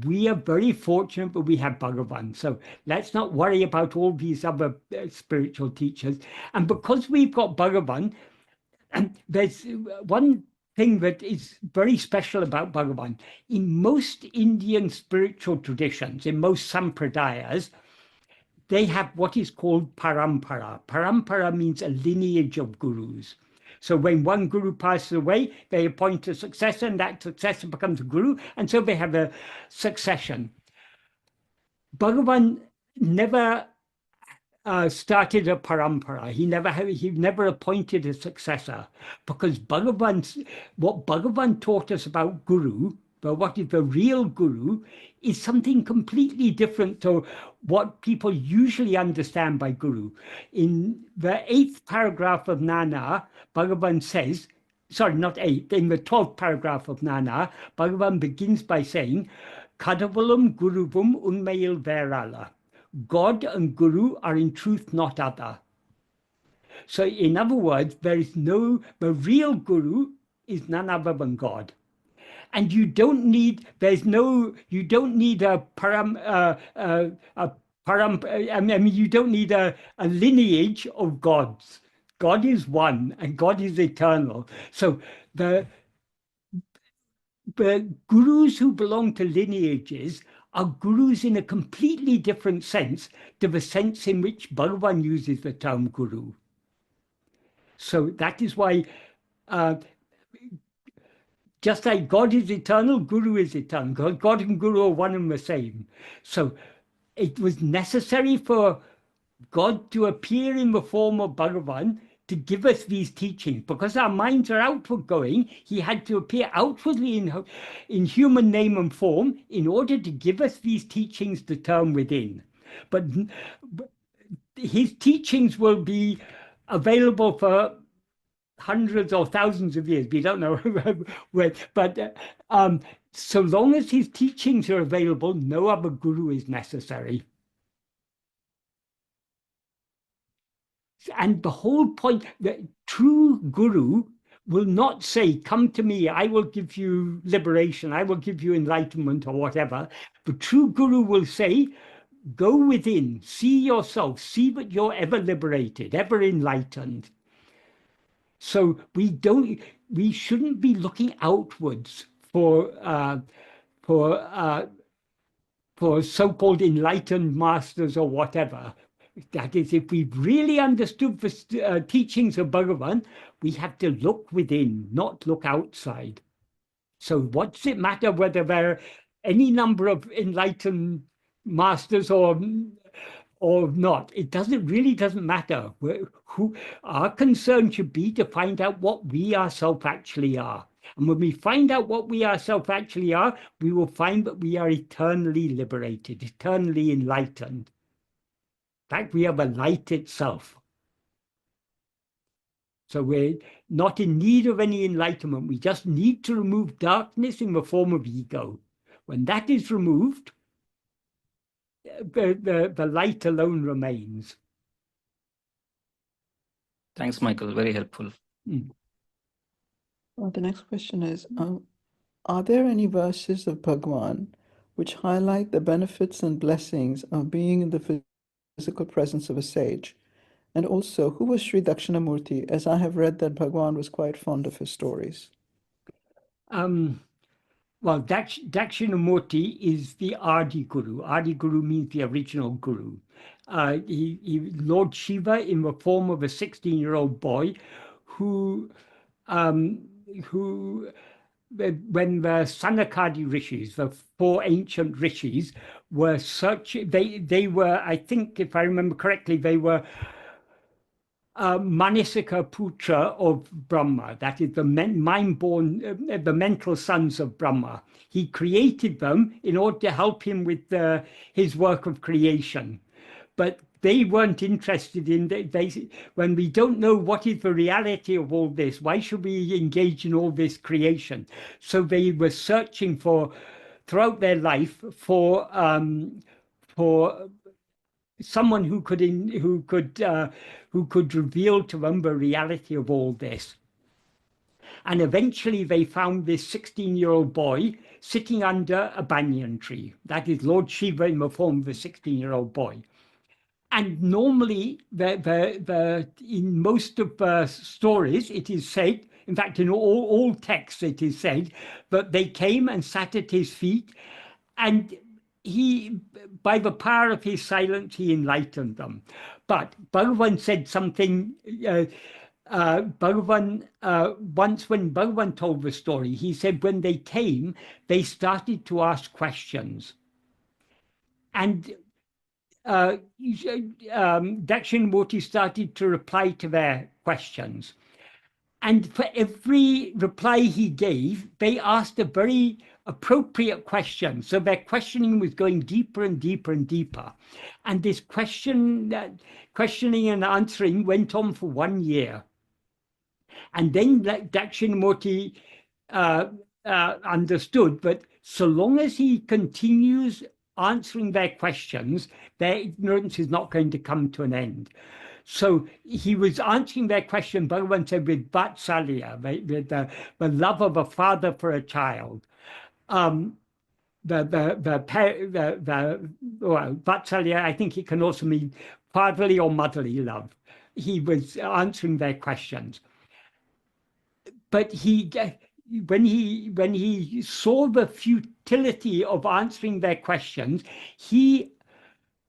we are very fortunate that we have Bhagavan. So let's not worry about all these other spiritual teachers. And because we've got Bhagavan, and there's one thing that is very special about Bhagavan. In most Indian spiritual traditions, in most sampradayas, they have what is called parampara. Parampara means a lineage of gurus. So when one guru passes away, they appoint a successor, and that successor becomes a guru, and so they have a succession. Bhagavan never started a parampara. He never appointed a successor, because what Bhagavan taught us about guru, but what is the real guru, is something completely different to what people usually understand by guru. In the 8th paragraph of ṇaruṇāra, Bhagavan says, sorry, not 8th, in the 12th paragraph of ṇaruṇāra, Bhagavan begins by saying, Kadavalam Guruvum Unmayil Verala. God and Guru are in truth not other. So in other words, the real Guru is none other than God. And you don't need a you don't need a lineage of gods. God is one and God is eternal. So the gurus who belong to lineages are gurus in a completely different sense to the sense in which Bhagavan uses the term guru. So that is why just like God is eternal, Guru is eternal. God and Guru are one and the same. So it was necessary for God to appear in the form of Bhagavan to give us these teachings. Because our minds are outward going, he had to appear outwardly in human name and form in order to give us these teachings to turn within. But his teachings will be available for hundreds or thousands of years. We don't know when, but so long as his teachings are available, no other guru is necessary. And the whole point, the true guru will not say, come to me, I will give you liberation, I will give you enlightenment or whatever. The true guru will say, go within, see yourself, see that you're ever liberated, ever enlightened. So we shouldn't be looking outwards for so-called enlightened masters or whatever. That is, if we've really understood the teachings of Bhagavan, we have to look within, not look outside. So what's it matter whether there are any number of enlightened masters or not? It really doesn't matter. Our concern should be to find out what we ourselves actually are. And when we find out what we ourselves actually are, we will find that we are eternally liberated, eternally enlightened. In fact, we are the light itself. So we're not in need of any enlightenment. We just need to remove darkness in the form of ego. When that is removed, the light alone remains. Thanks, Michael. Very helpful. Well, the next question is, are there any verses of Bhagavan which highlight the benefits and blessings of being in the physical presence of a sage? And also, who was Śrī Dakshinamurti, as I have read that Bhagavan was quite fond of his stories? Well, Dakshinamurti is the Adi Guru. Adi Guru means the original Guru. Lord Shiva in the form of a 16-year-old boy who when the Sanakadi rishis, the 4 ancient rishis, were they were, I think, if I remember correctly, they were Manisika Putra of Brahma, that is the the mental sons of Brahma. He created them in order to help him with his work of creation. But they weren't interested in, when we don't know what is the reality of all this, why should we engage in all this creation? So they were searching throughout their life for someone who could reveal to them the reality of all this. And eventually they found this 16-year-old boy sitting under a banyan tree. That is Lord Shiva in the form of a 16-year-old boy. And normally, in most of the stories, it is said, in fact, in all texts, it is said that they came and sat at his feet, and he, by the power of his silence, he enlightened them. But Bhagavan said something, once when Bhagavan told the story, he said when they came, they started to ask questions. And Dakshinamurti started to reply to their questions. And for every reply he gave, they asked a very appropriate question. So their questioning was going deeper and deeper and deeper. And this questioning and answering went on for 1 year. And then Dakshinamurti understood that so long as he continues answering their questions, their ignorance is not going to come to an end. So he was answering their question, Bhagavan said, with vatsalya, with the love of a father for a child. Vatsalya, I think it can also mean fatherly or motherly love. He was answering their questions. But when he saw the futility of answering their questions,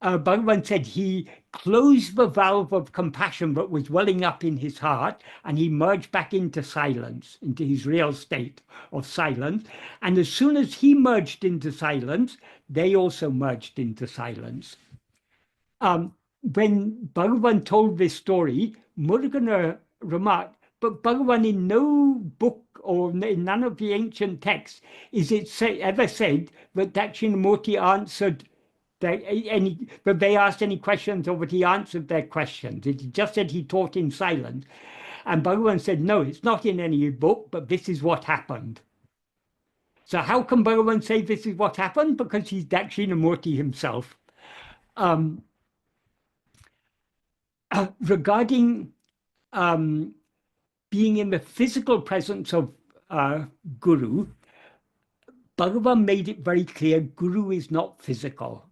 Bhagavan said he closed the valve of compassion that was welling up in his heart, and he merged back into silence, into his real state of silence. And as soon as he merged into silence, they also merged into silence. When Bhagavan told this story, Murugan remarked, but Bhagavan, in no book or in none of the ancient texts is it ever said that Dakshinamurti answered but they asked any questions or that he answered their questions. It just said he taught in silence. And Bhagavan said, no, it's not in any book, but this is what happened. So how can Bhagavan say this is what happened? Because he's Dakshinamurti himself. Regarding being in the physical presence of Guru, Bhagavan made it very clear Guru is not physical.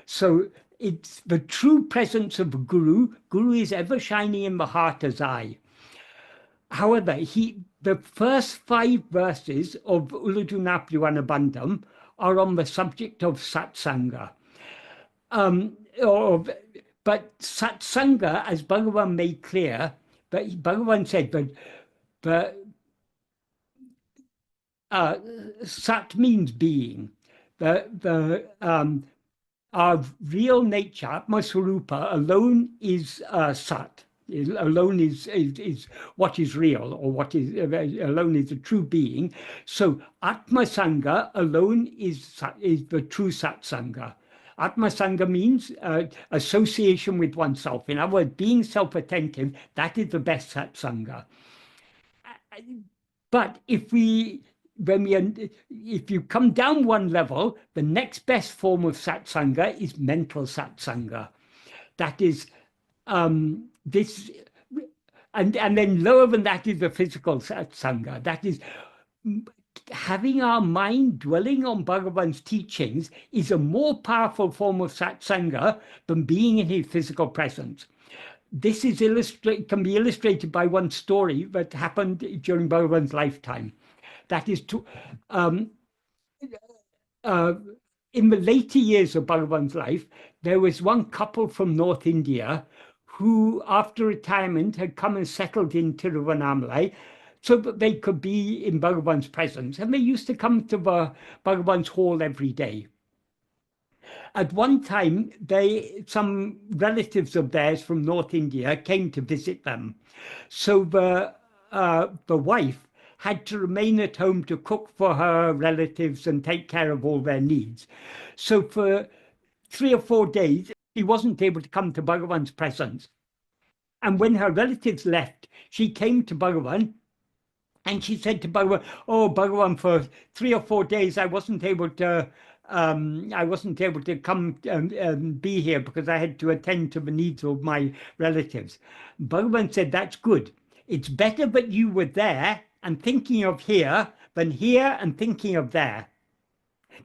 So it's the true presence of Guru. Guru is ever shining in the heart as I. However, the first 5 verses of Ulladu are on the subject of satsanga. But satsanga, as Bhagavan made clear, but Bhagavan said, but sat means being. Our real nature, Atmaswarupa, alone is sat. Alone is what is real, or what is alone is the true being. So Atmasanga alone is the true satsanga. Atmasanga means association with oneself. In other words, being self-attentive, that is the best satsanga. But if you come down one level, the next best form of satsanga is mental satsanga. That is this, and then lower than that is the physical satsanga. That is having our mind dwelling on Bhagavan's teachings is a more powerful form of satsanga than being in his physical presence. This is can be illustrated by one story that happened during Bhagavan's lifetime. That is in the later years of Bhagavan's life, there was one couple from North India who, after retirement, had come and settled in Tiruvannamalai so that they could be in Bhagavan's presence. And they used to come to Bhagavan's hall every day. At one time, some relatives of theirs from North India came to visit them. So the wife had to remain at home to cook for her relatives and take care of all their needs. So for 3 or 4 days, she wasn't able to come to Bhagavan's presence. And when her relatives left, she came to Bhagavan and she said to Bhagavan, oh, Bhagavan, for 3 or 4 days, I wasn't able to come and be here because I had to attend to the needs of my relatives. Bhagavan said, that's good. It's better that you were there and thinking of here than here and thinking of there.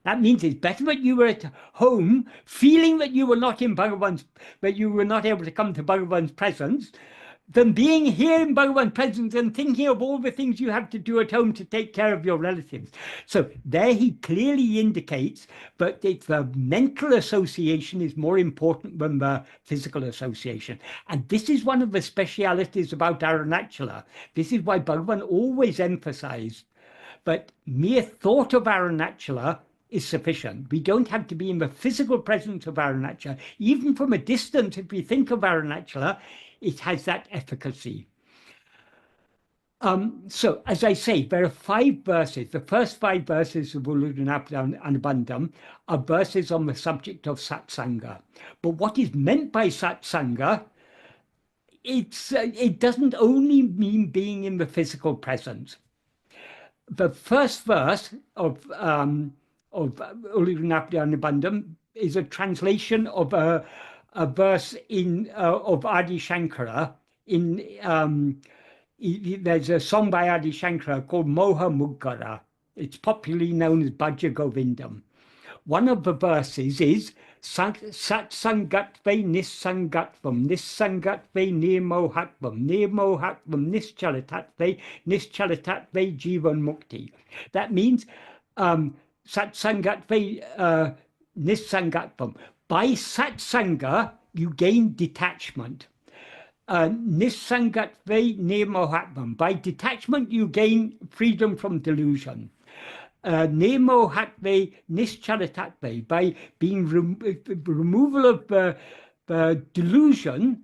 That means it's better that you were at home feeling that you were not in Bhagavan's, that you were not able to come to Bhagavan's presence, than being here in Bhagavan's presence and thinking of all the things you have to do at home to take care of your relatives. So there he clearly indicates that the mental association is more important than the physical association. And this is one of the specialities about Aruṇācala. This is why Bhagavan always emphasized that mere thought of Aruṇācala is sufficient. We don't have to be in the physical presence of Aruṇācala. Even from a distance, if we think of Aruṇācala, it has that efficacy. So, as I say, there are 5 verses. The first 5 verses of Ulladu are verses on the subject of satsanga. But what is meant by satsanga, it doesn't only mean being in the physical presence. The first verse of Ulladu is a translation of a verse of Adi Shankara. There's a song by Adi Shankara called Moha Muggara. It's popularly known as Bhaja Govindam. One of the verses is Satsangatve Nissangatvam, Nissangatve Nirmohatvam, Nirmohatvam Nischalatatve, Nischalatatve Jivan Mukti. That means Satsangatve Nissangatvam. By satsanga, you gain detachment. Nissangatve nirmohatvam. By detachment, you gain freedom from delusion. Nirmohatve nischalatatve. By being removal of delusion,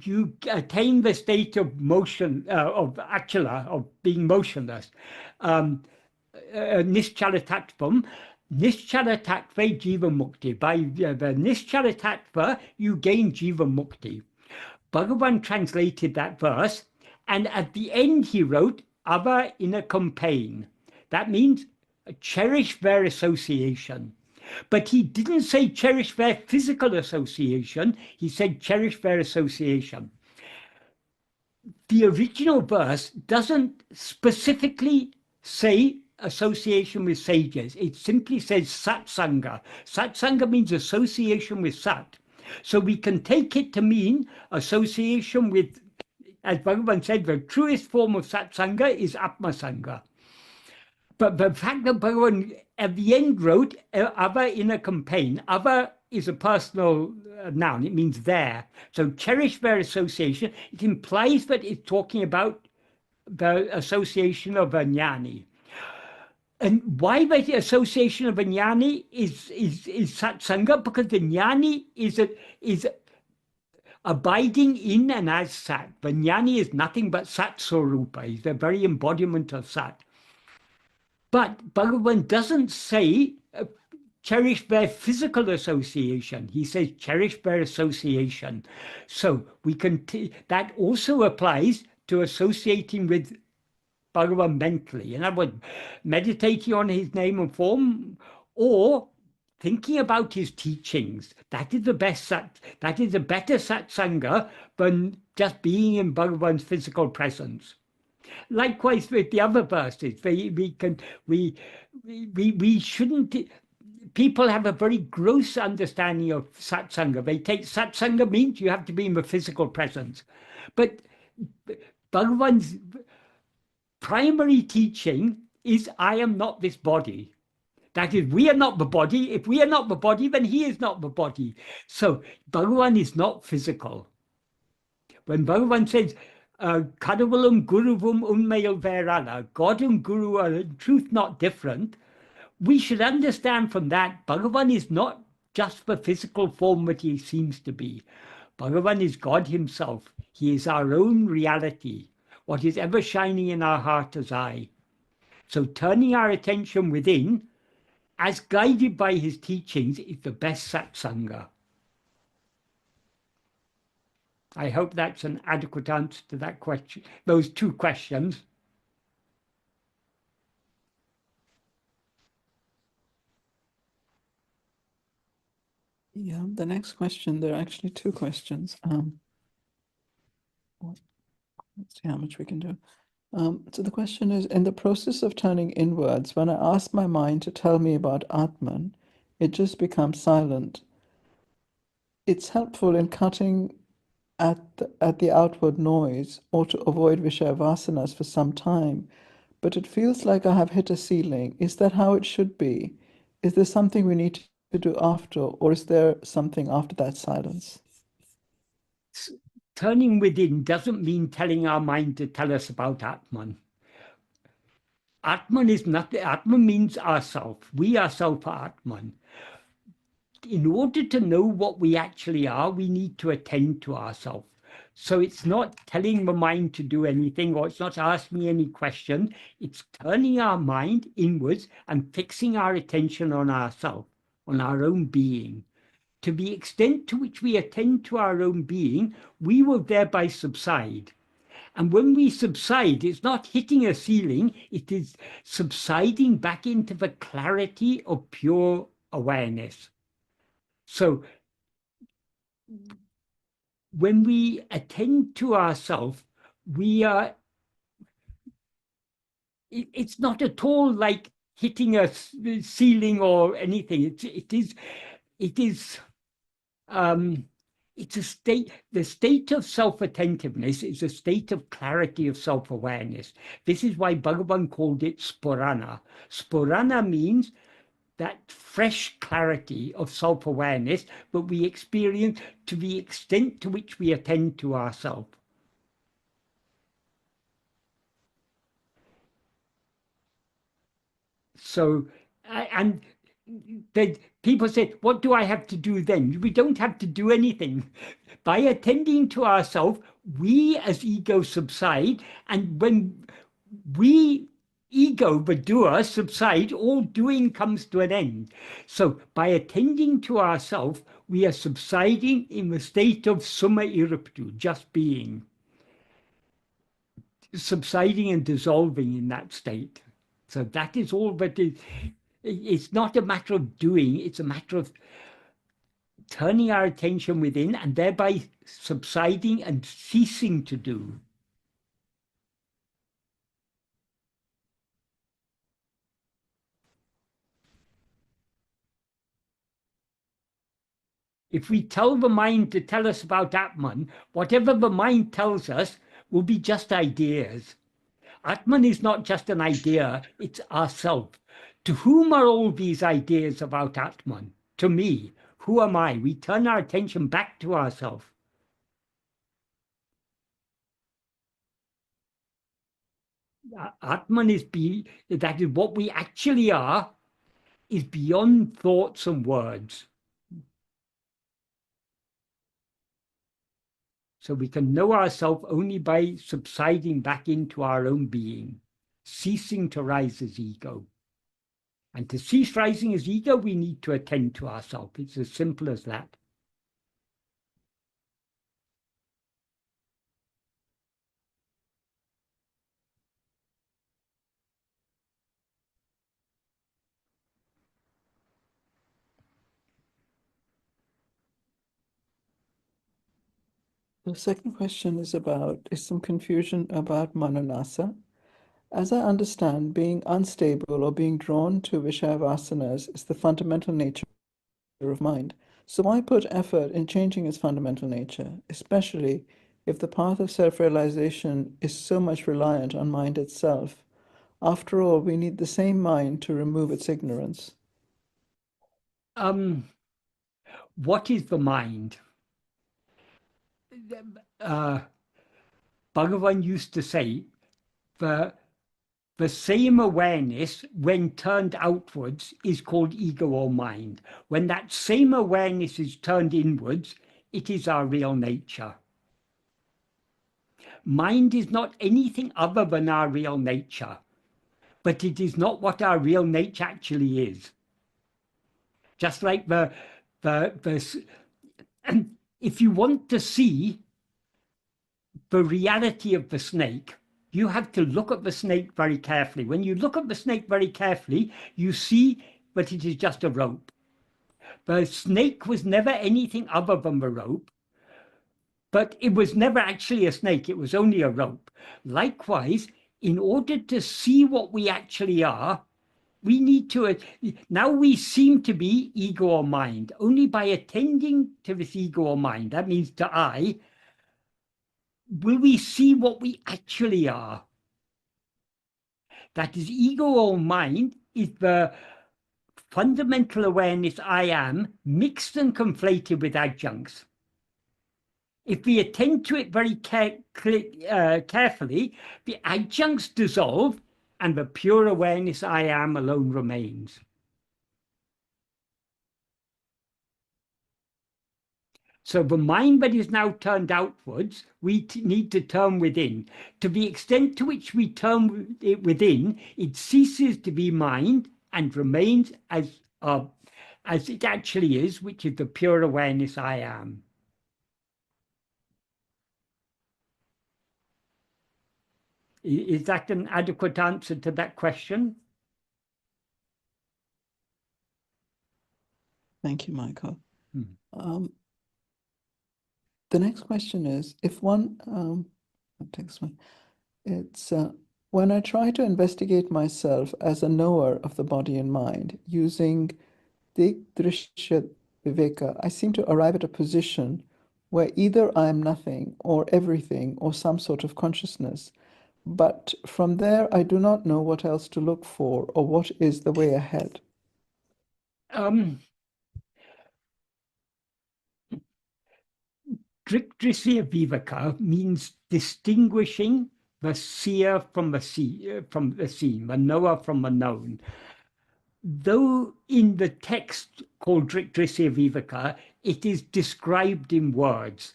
you attain the state of motion, of achala, of being motionless. Nischala-tattvam, nischala-tattva jiva mukti. By the nischala-tattva, you gain jiva mukti. Bhagavan translated that verse, and at the end he wrote, ava in a campaign. That means cherish their association. But he didn't say cherish their physical association, he said cherish their association. The original verse doesn't specifically say association with sages. It simply says satsanga. Satsanga means association with sat. So we can take it to mean association with, as Bhagavan said, the truest form of satsanga is atmasanga. But the fact that Bhagavan at the end wrote ava in a campaign, ava is a personal noun, it means there. So cherish their association, it implies that it's talking about the association of a jnani. And why the association of a jnani is satsanga? Because the jnani is abiding in and as sat. The jnani is nothing but sat swarupa. He's the very embodiment of sat. But Bhagavan doesn't say cherish their physical association. He says cherish their association. So we can that also applies to associating with Bhagavan mentally. In other words, meditating on his name and form, or thinking about his teachings. That is the best that is a better satsanga than just being in Bhagavan's physical presence. Likewise with the other verses, we shouldn't. People have a very gross understanding of satsanga. They take satsanga means you have to be in the physical presence, but Bhagavan's primary teaching is I am not this body. That is, we are not the body. If we are not the body, then he is not the body. So Bhagavan is not physical. When Bhagavan says, Kadavulam Guruvum Unmayal Verala, God and Guru are in truth not different, we should understand from that Bhagavan is not just the physical form that he seems to be. Bhagavan is God himself. He is our own reality, what is ever shining in our heart as I. So turning our attention within, as guided by his teachings, is the best satsanga. I hope that's an adequate answer to that question, those two questions. Yeah, the next question, there are actually two questions. Let's see how much we can do. So the question is, in the process of turning inwards, when I ask my mind to tell me about Atman, it just becomes silent. It's helpful in cutting at the outward noise or to avoid Vishaya vasanas for some time, but it feels like I have hit a ceiling. Is that how it should be? Is there something we need to do after, or is there something after that silence? Turning within doesn't mean telling our mind to tell us about Atman. Atman is nothing. Atman means ourself. We ourselves are Atman. In order to know what we actually are, we need to attend to ourselves. So it's not telling the mind to do anything, or it's not asking me any question. It's turning our mind inwards and fixing our attention on ourselves, on our own being. To the extent to which we attend to our own being, we will thereby subside. And when we subside, it's not hitting a ceiling, it is subsiding back into the clarity of pure awareness. So when we attend to ourselves, we are, it's not at all like hitting a ceiling or anything. It's a state, the state of self-attentiveness is a state of clarity of self-awareness. This is why Bhagavan called it sporana. Sporana means that fresh clarity of self-awareness that we experience to the extent to which we attend to ourselves. So, and people say, what do I have to do then? We don't have to do anything. By attending to ourselves, we as ego subside, and when we, ego, the doer, subside, all doing comes to an end. So by attending to ourselves, we are subsiding in the state of summa iruptu, just being. Subsiding and dissolving in that state. So that is all that is. It's not a matter of doing, it's a matter of turning our attention within and thereby subsiding and ceasing to do. If we tell the mind to tell us about Atman, whatever the mind tells us will be just ideas. Atman is not just an idea, it's ourself. To whom are all these ideas about Atman? To me. Who am I? We turn our attention back to ourselves. Atman is that is what we actually are, is beyond thoughts and words. So we can know ourselves only by subsiding back into our own being, ceasing to rise as ego. And to cease rising as ego, we need to attend to ourselves. It's as simple as that. The second question is some confusion about manunasa. As I understand, being unstable or being drawn to Vishaya vasanas is the fundamental nature of mind. So why put effort in changing its fundamental nature, especially if the path of self-realization is so much reliant on mind itself? After all, we need the same mind to remove its ignorance. What is the mind? Bhagavan used to say, the same awareness, when turned outwards, is called ego or mind. When that same awareness is turned inwards, it is our real nature. Mind is not anything other than our real nature, but it is not what our real nature actually is. Just like if you want to see the reality of the snake, you have to look at the snake very carefully. When you look at the snake very carefully, you see that it is just a rope. The snake was never anything other than the rope, but it was never actually a snake, it was only a rope. Likewise, in order to see what we actually are, we need to, now we seem to be ego or mind. Only by attending to this ego or mind, that means to I, will we see what we actually are. That is, ego or mind is the fundamental awareness I am, mixed and conflated with adjuncts. If we attend to it very carefully, the adjuncts dissolve and the pure awareness I am alone remains. So the mind that is now turned outwards, we need to turn within. To the extent to which we turn it within, it ceases to be mind and remains as it actually is, which is the pure awareness I am. Is that an adequate answer to that question? Thank you, Michael. The next question is, if one, I'll take this one. It's when I try to investigate myself as a knower of the body and mind using drishya viveka, I seem to arrive at a position where either I am nothing or everything or some sort of consciousness. But from there, I do not know what else to look for or what is the way ahead. Drishya viveka means distinguishing the seer from the seen, the knower from the known. though in the text called Drisya Viveka, it is described in words.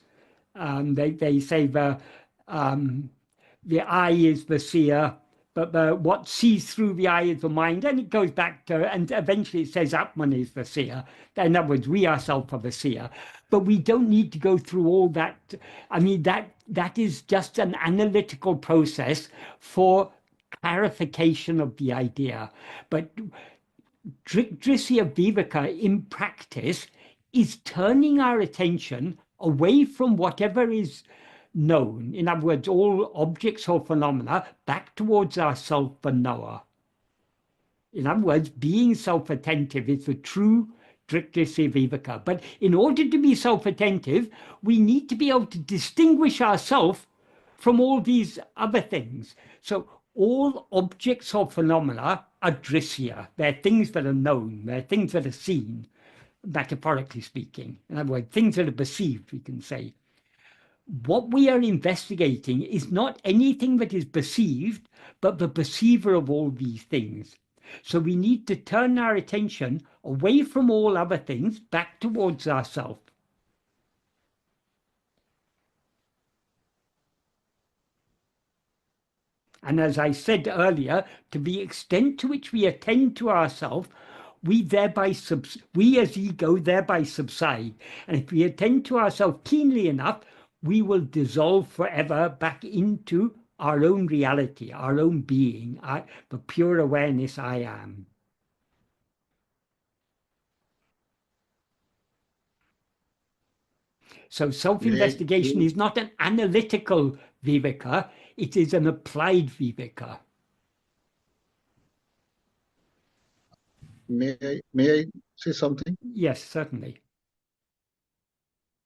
They say the eye is the seer, but what sees through the eye is the mind, and it goes back to, and eventually it says Atman is the seer. In other words, we ourselves are the seer. But we don't need to go through all that. I mean, that is just an analytical process for clarification of the idea. But Drisya Viveka in practice is turning our attention away from whatever is known, in other words, all objects or phenomena, back towards ourself, the knower. In other words, being self-attentive is the true Drisya Viveka. But in order to be self-attentive, we need to be able to distinguish ourselves from all these other things. So all objects or phenomena are Drisya. They're things that are known. They're things that are seen, metaphorically speaking. In other words, things that are perceived, we can say. What we are investigating is not anything that is perceived, but the perceiver of all these things. So we need to turn our attention away from all other things, back towards ourselves. And as I said earlier, to the extent to which we attend to ourselves, we as ego thereby subside. And if we attend to ourselves keenly enough, we will dissolve forever back into our own reality, our own being, the pure awareness I am. So self-investigation is not an analytical viveka, it is an applied viveka. May I say something? Yes, certainly.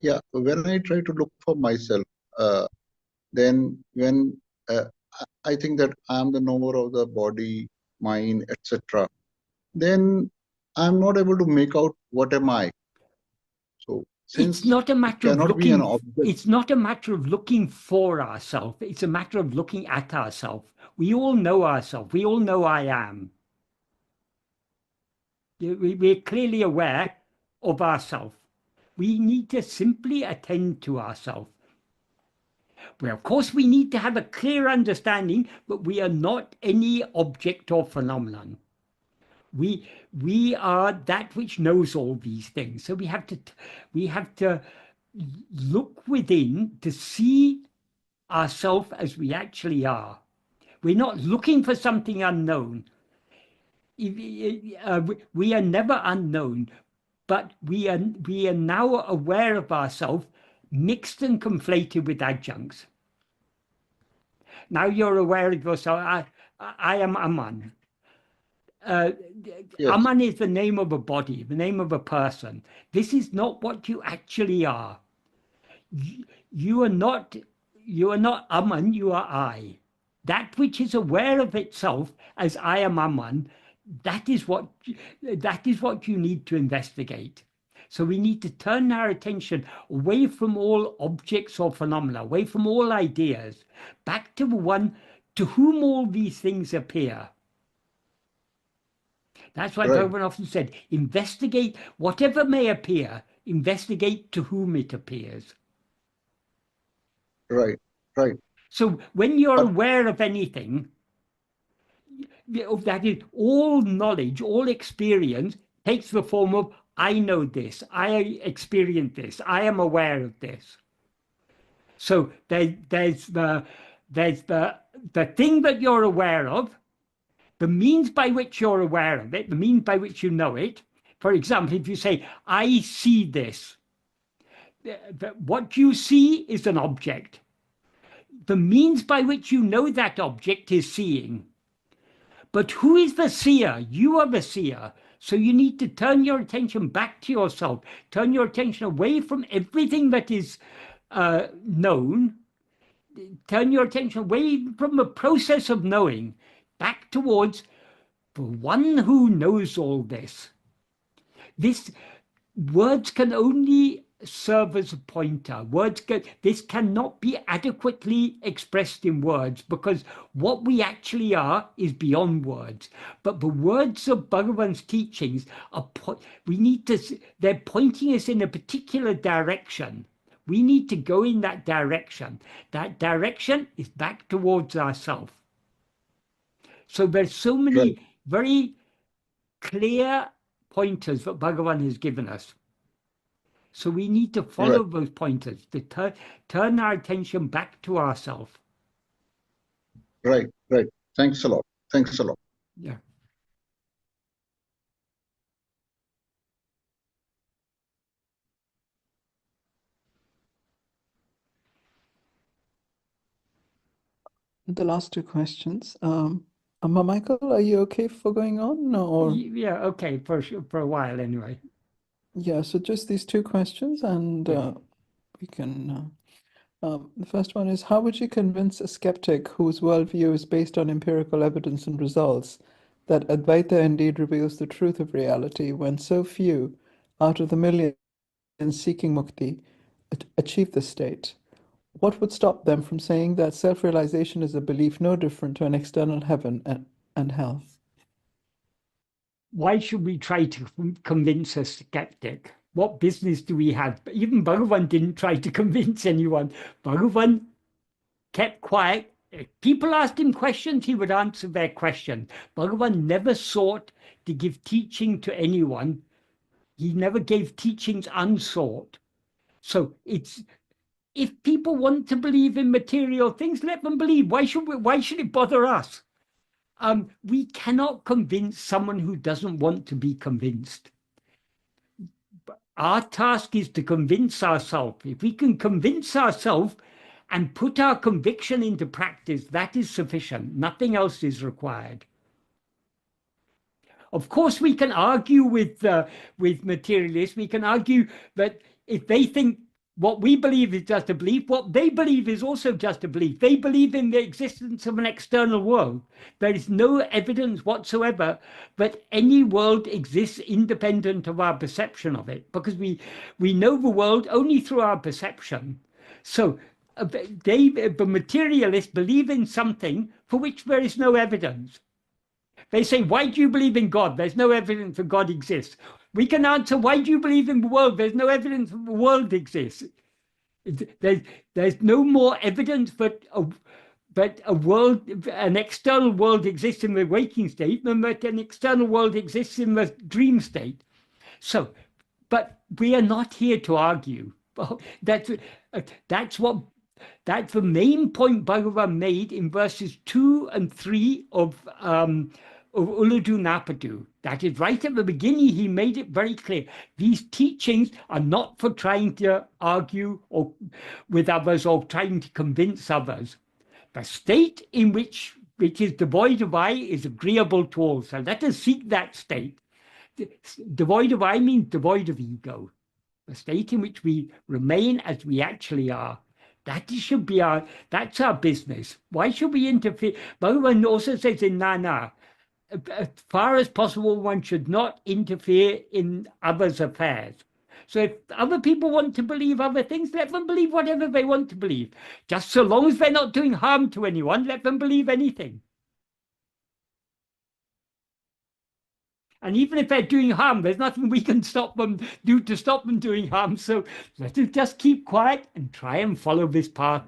Yeah, when I try to look for myself, then when I think that I am the knower of the body, mind, etc., then I'm not able to make out what am I. So since it's not a matter of cannot be an looking. object, It's not a matter of looking for ourselves. It's a matter of looking at ourselves. We all know ourselves. We all know I am. We're clearly aware of ourselves. We need to simply attend to ourselves. Well, of course, we need to have a clear understanding, but we are not any object or phenomenon. We are that which knows all these things. So we have to look within to see ourselves as we actually are. We're not looking for something unknown. We are never unknown, but we are now aware of ourselves mixed and conflated with adjuncts. Now you're aware of yourself. I am Aman. yes. Aman is the name of a body, the name of a person. This is not what you actually are. You are not Aman, you are I. That which is aware of itself as I am Aman, that is what you need to investigate. So we need to turn our attention away from all objects or phenomena, away from all ideas, back to the one to whom all these things appear. That's why Bhagavan often said, investigate whatever may appear, investigate to whom it appears. Right. So when you're aware of anything, that is, all knowledge, all experience takes the form of I know this, I experience this, I am aware of this. So there's the thing that you're aware of, the means by which you're aware of it, the means by which you know it. For example, if you say, I see this, what you see is an object. The means by which you know that object is seeing. But who is the seer? You are the seer. So you need to turn your attention back to yourself, turn your attention away from everything that is known, turn your attention away from the process of knowing, back towards the one who knows all this. Words can only serve as a pointer. This cannot be adequately expressed in words, because what we actually are is beyond words. But the words of Bhagavan's teachings are, they're pointing us in a particular direction. We need to go in that direction. That direction is back towards ourselves. So there's so many very clear pointers that Bhagavan has given us. So we need to follow those pointers, to turn our attention back to ourselves. Right. Thanks a lot. Thanks a lot. Yeah. The last two questions. Michael, are you okay for going on? Or Yeah, okay, for a while anyway. yeah, so just these two questions, and we can. The first one is, how would you convince a skeptic whose worldview is based on empirical evidence and results that Advaita indeed reveals the truth of reality, when so few out of the millions seeking mukti achieve this state? What would stop them from saying that self-realization is a belief no different to an external heaven and hell? Why should we try to convince a skeptic? What business do we have? Even Bhagavan didn't try to convince anyone. Bhagavan kept quiet. If people asked him questions, he would answer their question. Bhagavan never sought to give teaching to anyone. He never gave teachings unsought. So if people want to believe in material things, let them believe. Why should it bother us? We cannot convince someone who doesn't want to be convinced. Our task is to convince ourselves. If we can convince ourselves and put our conviction into practice, that is sufficient. Nothing else is required. Of course, we can argue with materialists. We can argue that if they think what we believe is just a belief, what they believe is also just a belief. They believe in the existence of an external world. There is no evidence whatsoever that any world exists independent of our perception of it, because we know the world only through our perception. So the materialists believe in something for which there is no evidence. They say, why do you believe in God? There's no evidence that God exists. We can answer, why do you believe in the world? There's no evidence that the world exists. There's no more evidence that a world, an external world exists in the waking state than that an external world exists in the dream state. So, but we are not here to argue. That's the main point Bhagavan made in verses 2 and 3 of Ulladu Napadu. That is, right at the beginning, he made it very clear. These teachings are not for trying to argue with others or trying to convince others. The state in which is devoid of I is agreeable to all. So let us seek that state. Devoid of I means devoid of ego. The state in which we remain as we actually are. That's our business. Why should we interfere? Bhagavan also says in ṇaruṇāra, as far as possible, one should not interfere in others' affairs. So if other people want to believe other things, let them believe whatever they want to believe. Just so long as they're not doing harm to anyone, let them believe anything. And even if they're doing harm, there's nothing we can do to stop them doing harm. So let us just keep quiet and try and follow this path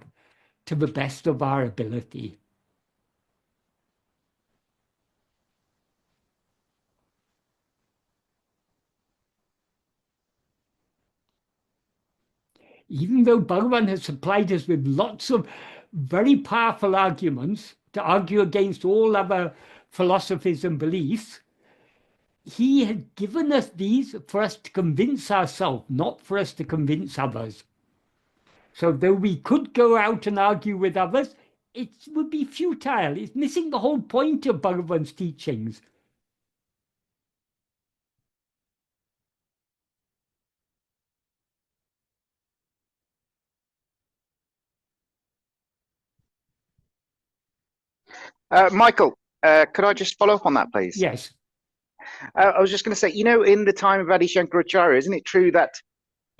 to the best of our ability. Even though Bhagavan has supplied us with lots of very powerful arguments to argue against all other philosophies and beliefs, he had given us these for us to convince ourselves, not for us to convince others. So though we could go out and argue with others, it would be futile. It's missing the whole point of Bhagavan's teachings. Michael, could I just follow up on that, please? Yes. I was just going to say, in the time of Adi Shankaracharya, isn't it true that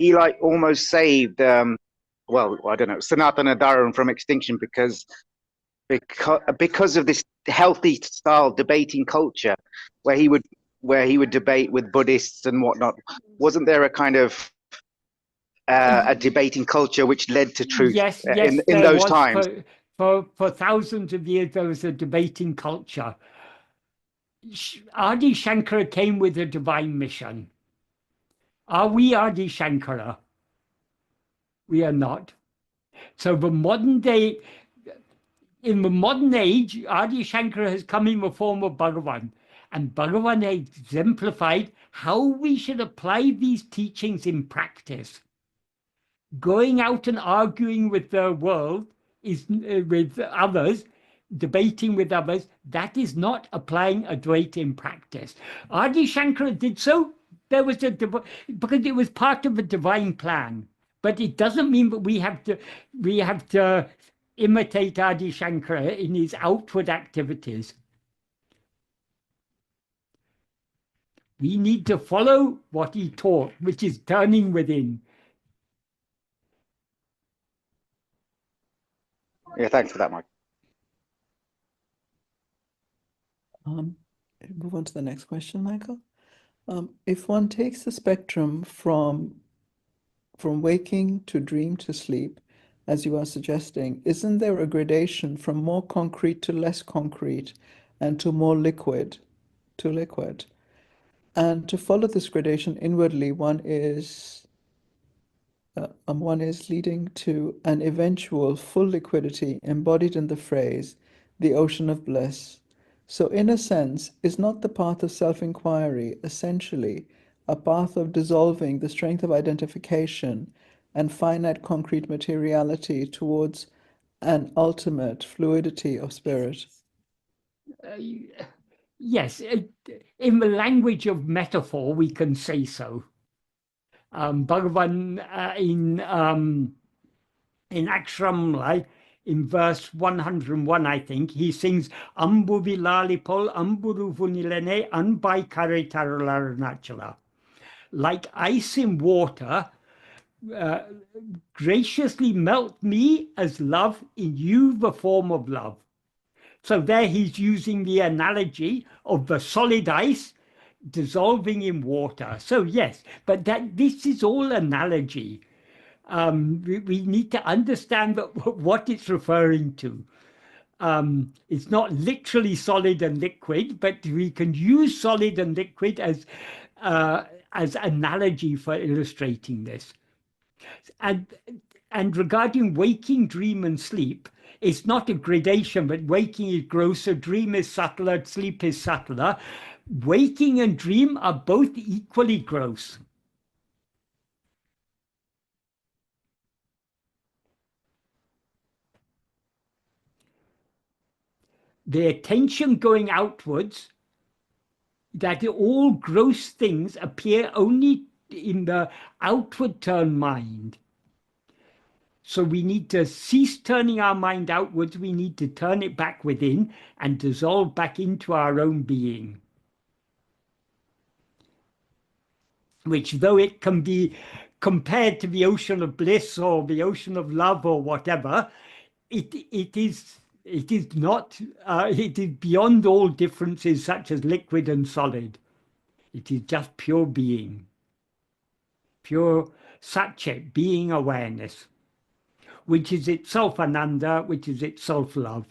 he like almost saved, well, I don't know, Sanatana Dharma from extinction because of this healthy style debating culture where he would debate with Buddhists and whatnot. Wasn't there a kind of a debating culture which led to truth in those times? For thousands of years, there was a debating culture. Adi Shankara came with a divine mission. Are we Adi Shankara? We are not. So in the modern age, Adi Shankara has come in the form of Bhagavan. And Bhagavan has exemplified how we should apply these teachings in practice. Going out and arguing with the world, with others, debating with others, that is not applying Advaita in practice. Adi Shankara did so. There was because it was part of a divine plan. But it doesn't mean that we have to imitate Adi Shankara in his outward activities. We need to follow what he taught, which is turning within. Yeah, thanks for that, Mike. Move on to the next question, Michael. If one takes the spectrum from waking to dream to sleep, as you are suggesting, isn't there a gradation from more concrete to less concrete and to more liquid to liquid? And to follow this gradation inwardly, one is leading to an eventual full liquidity embodied in the phrase, the ocean of bliss. So in a sense, is not the path of self-inquiry essentially a path of dissolving the strength of identification and finite concrete materiality towards an ultimate fluidity of spirit? Yes, in the language of metaphor, we can say so. Bhagavan in Aksharamlai, in verse 101, I think, he sings Ambu Vilalipol, Amburu Vunilene, Anbai Kare Ṛaruṇācala. Like ice in water, graciously melt me as love in you, the form of love. So there he's using the analogy of the solid ice dissolving in water. So yes, but this is all analogy. We need to understand what it's referring to. It's not literally solid and liquid, but we can use solid and liquid as analogy for illustrating this. And regarding waking, dream, and sleep, it's not a gradation, but waking is grosser, dream is subtler, sleep is subtler. Waking and dream are both equally gross. The attention going outwards, that all gross things appear only in the outward turn mind. So we need to cease turning our mind outwards, we need to turn it back within and dissolve back into our own being. Which, though it can be compared to the ocean of bliss or the ocean of love or whatever, it is beyond all differences such as liquid and solid. It is just pure being, pure satchit, being awareness, which is itself ananda, which is itself love.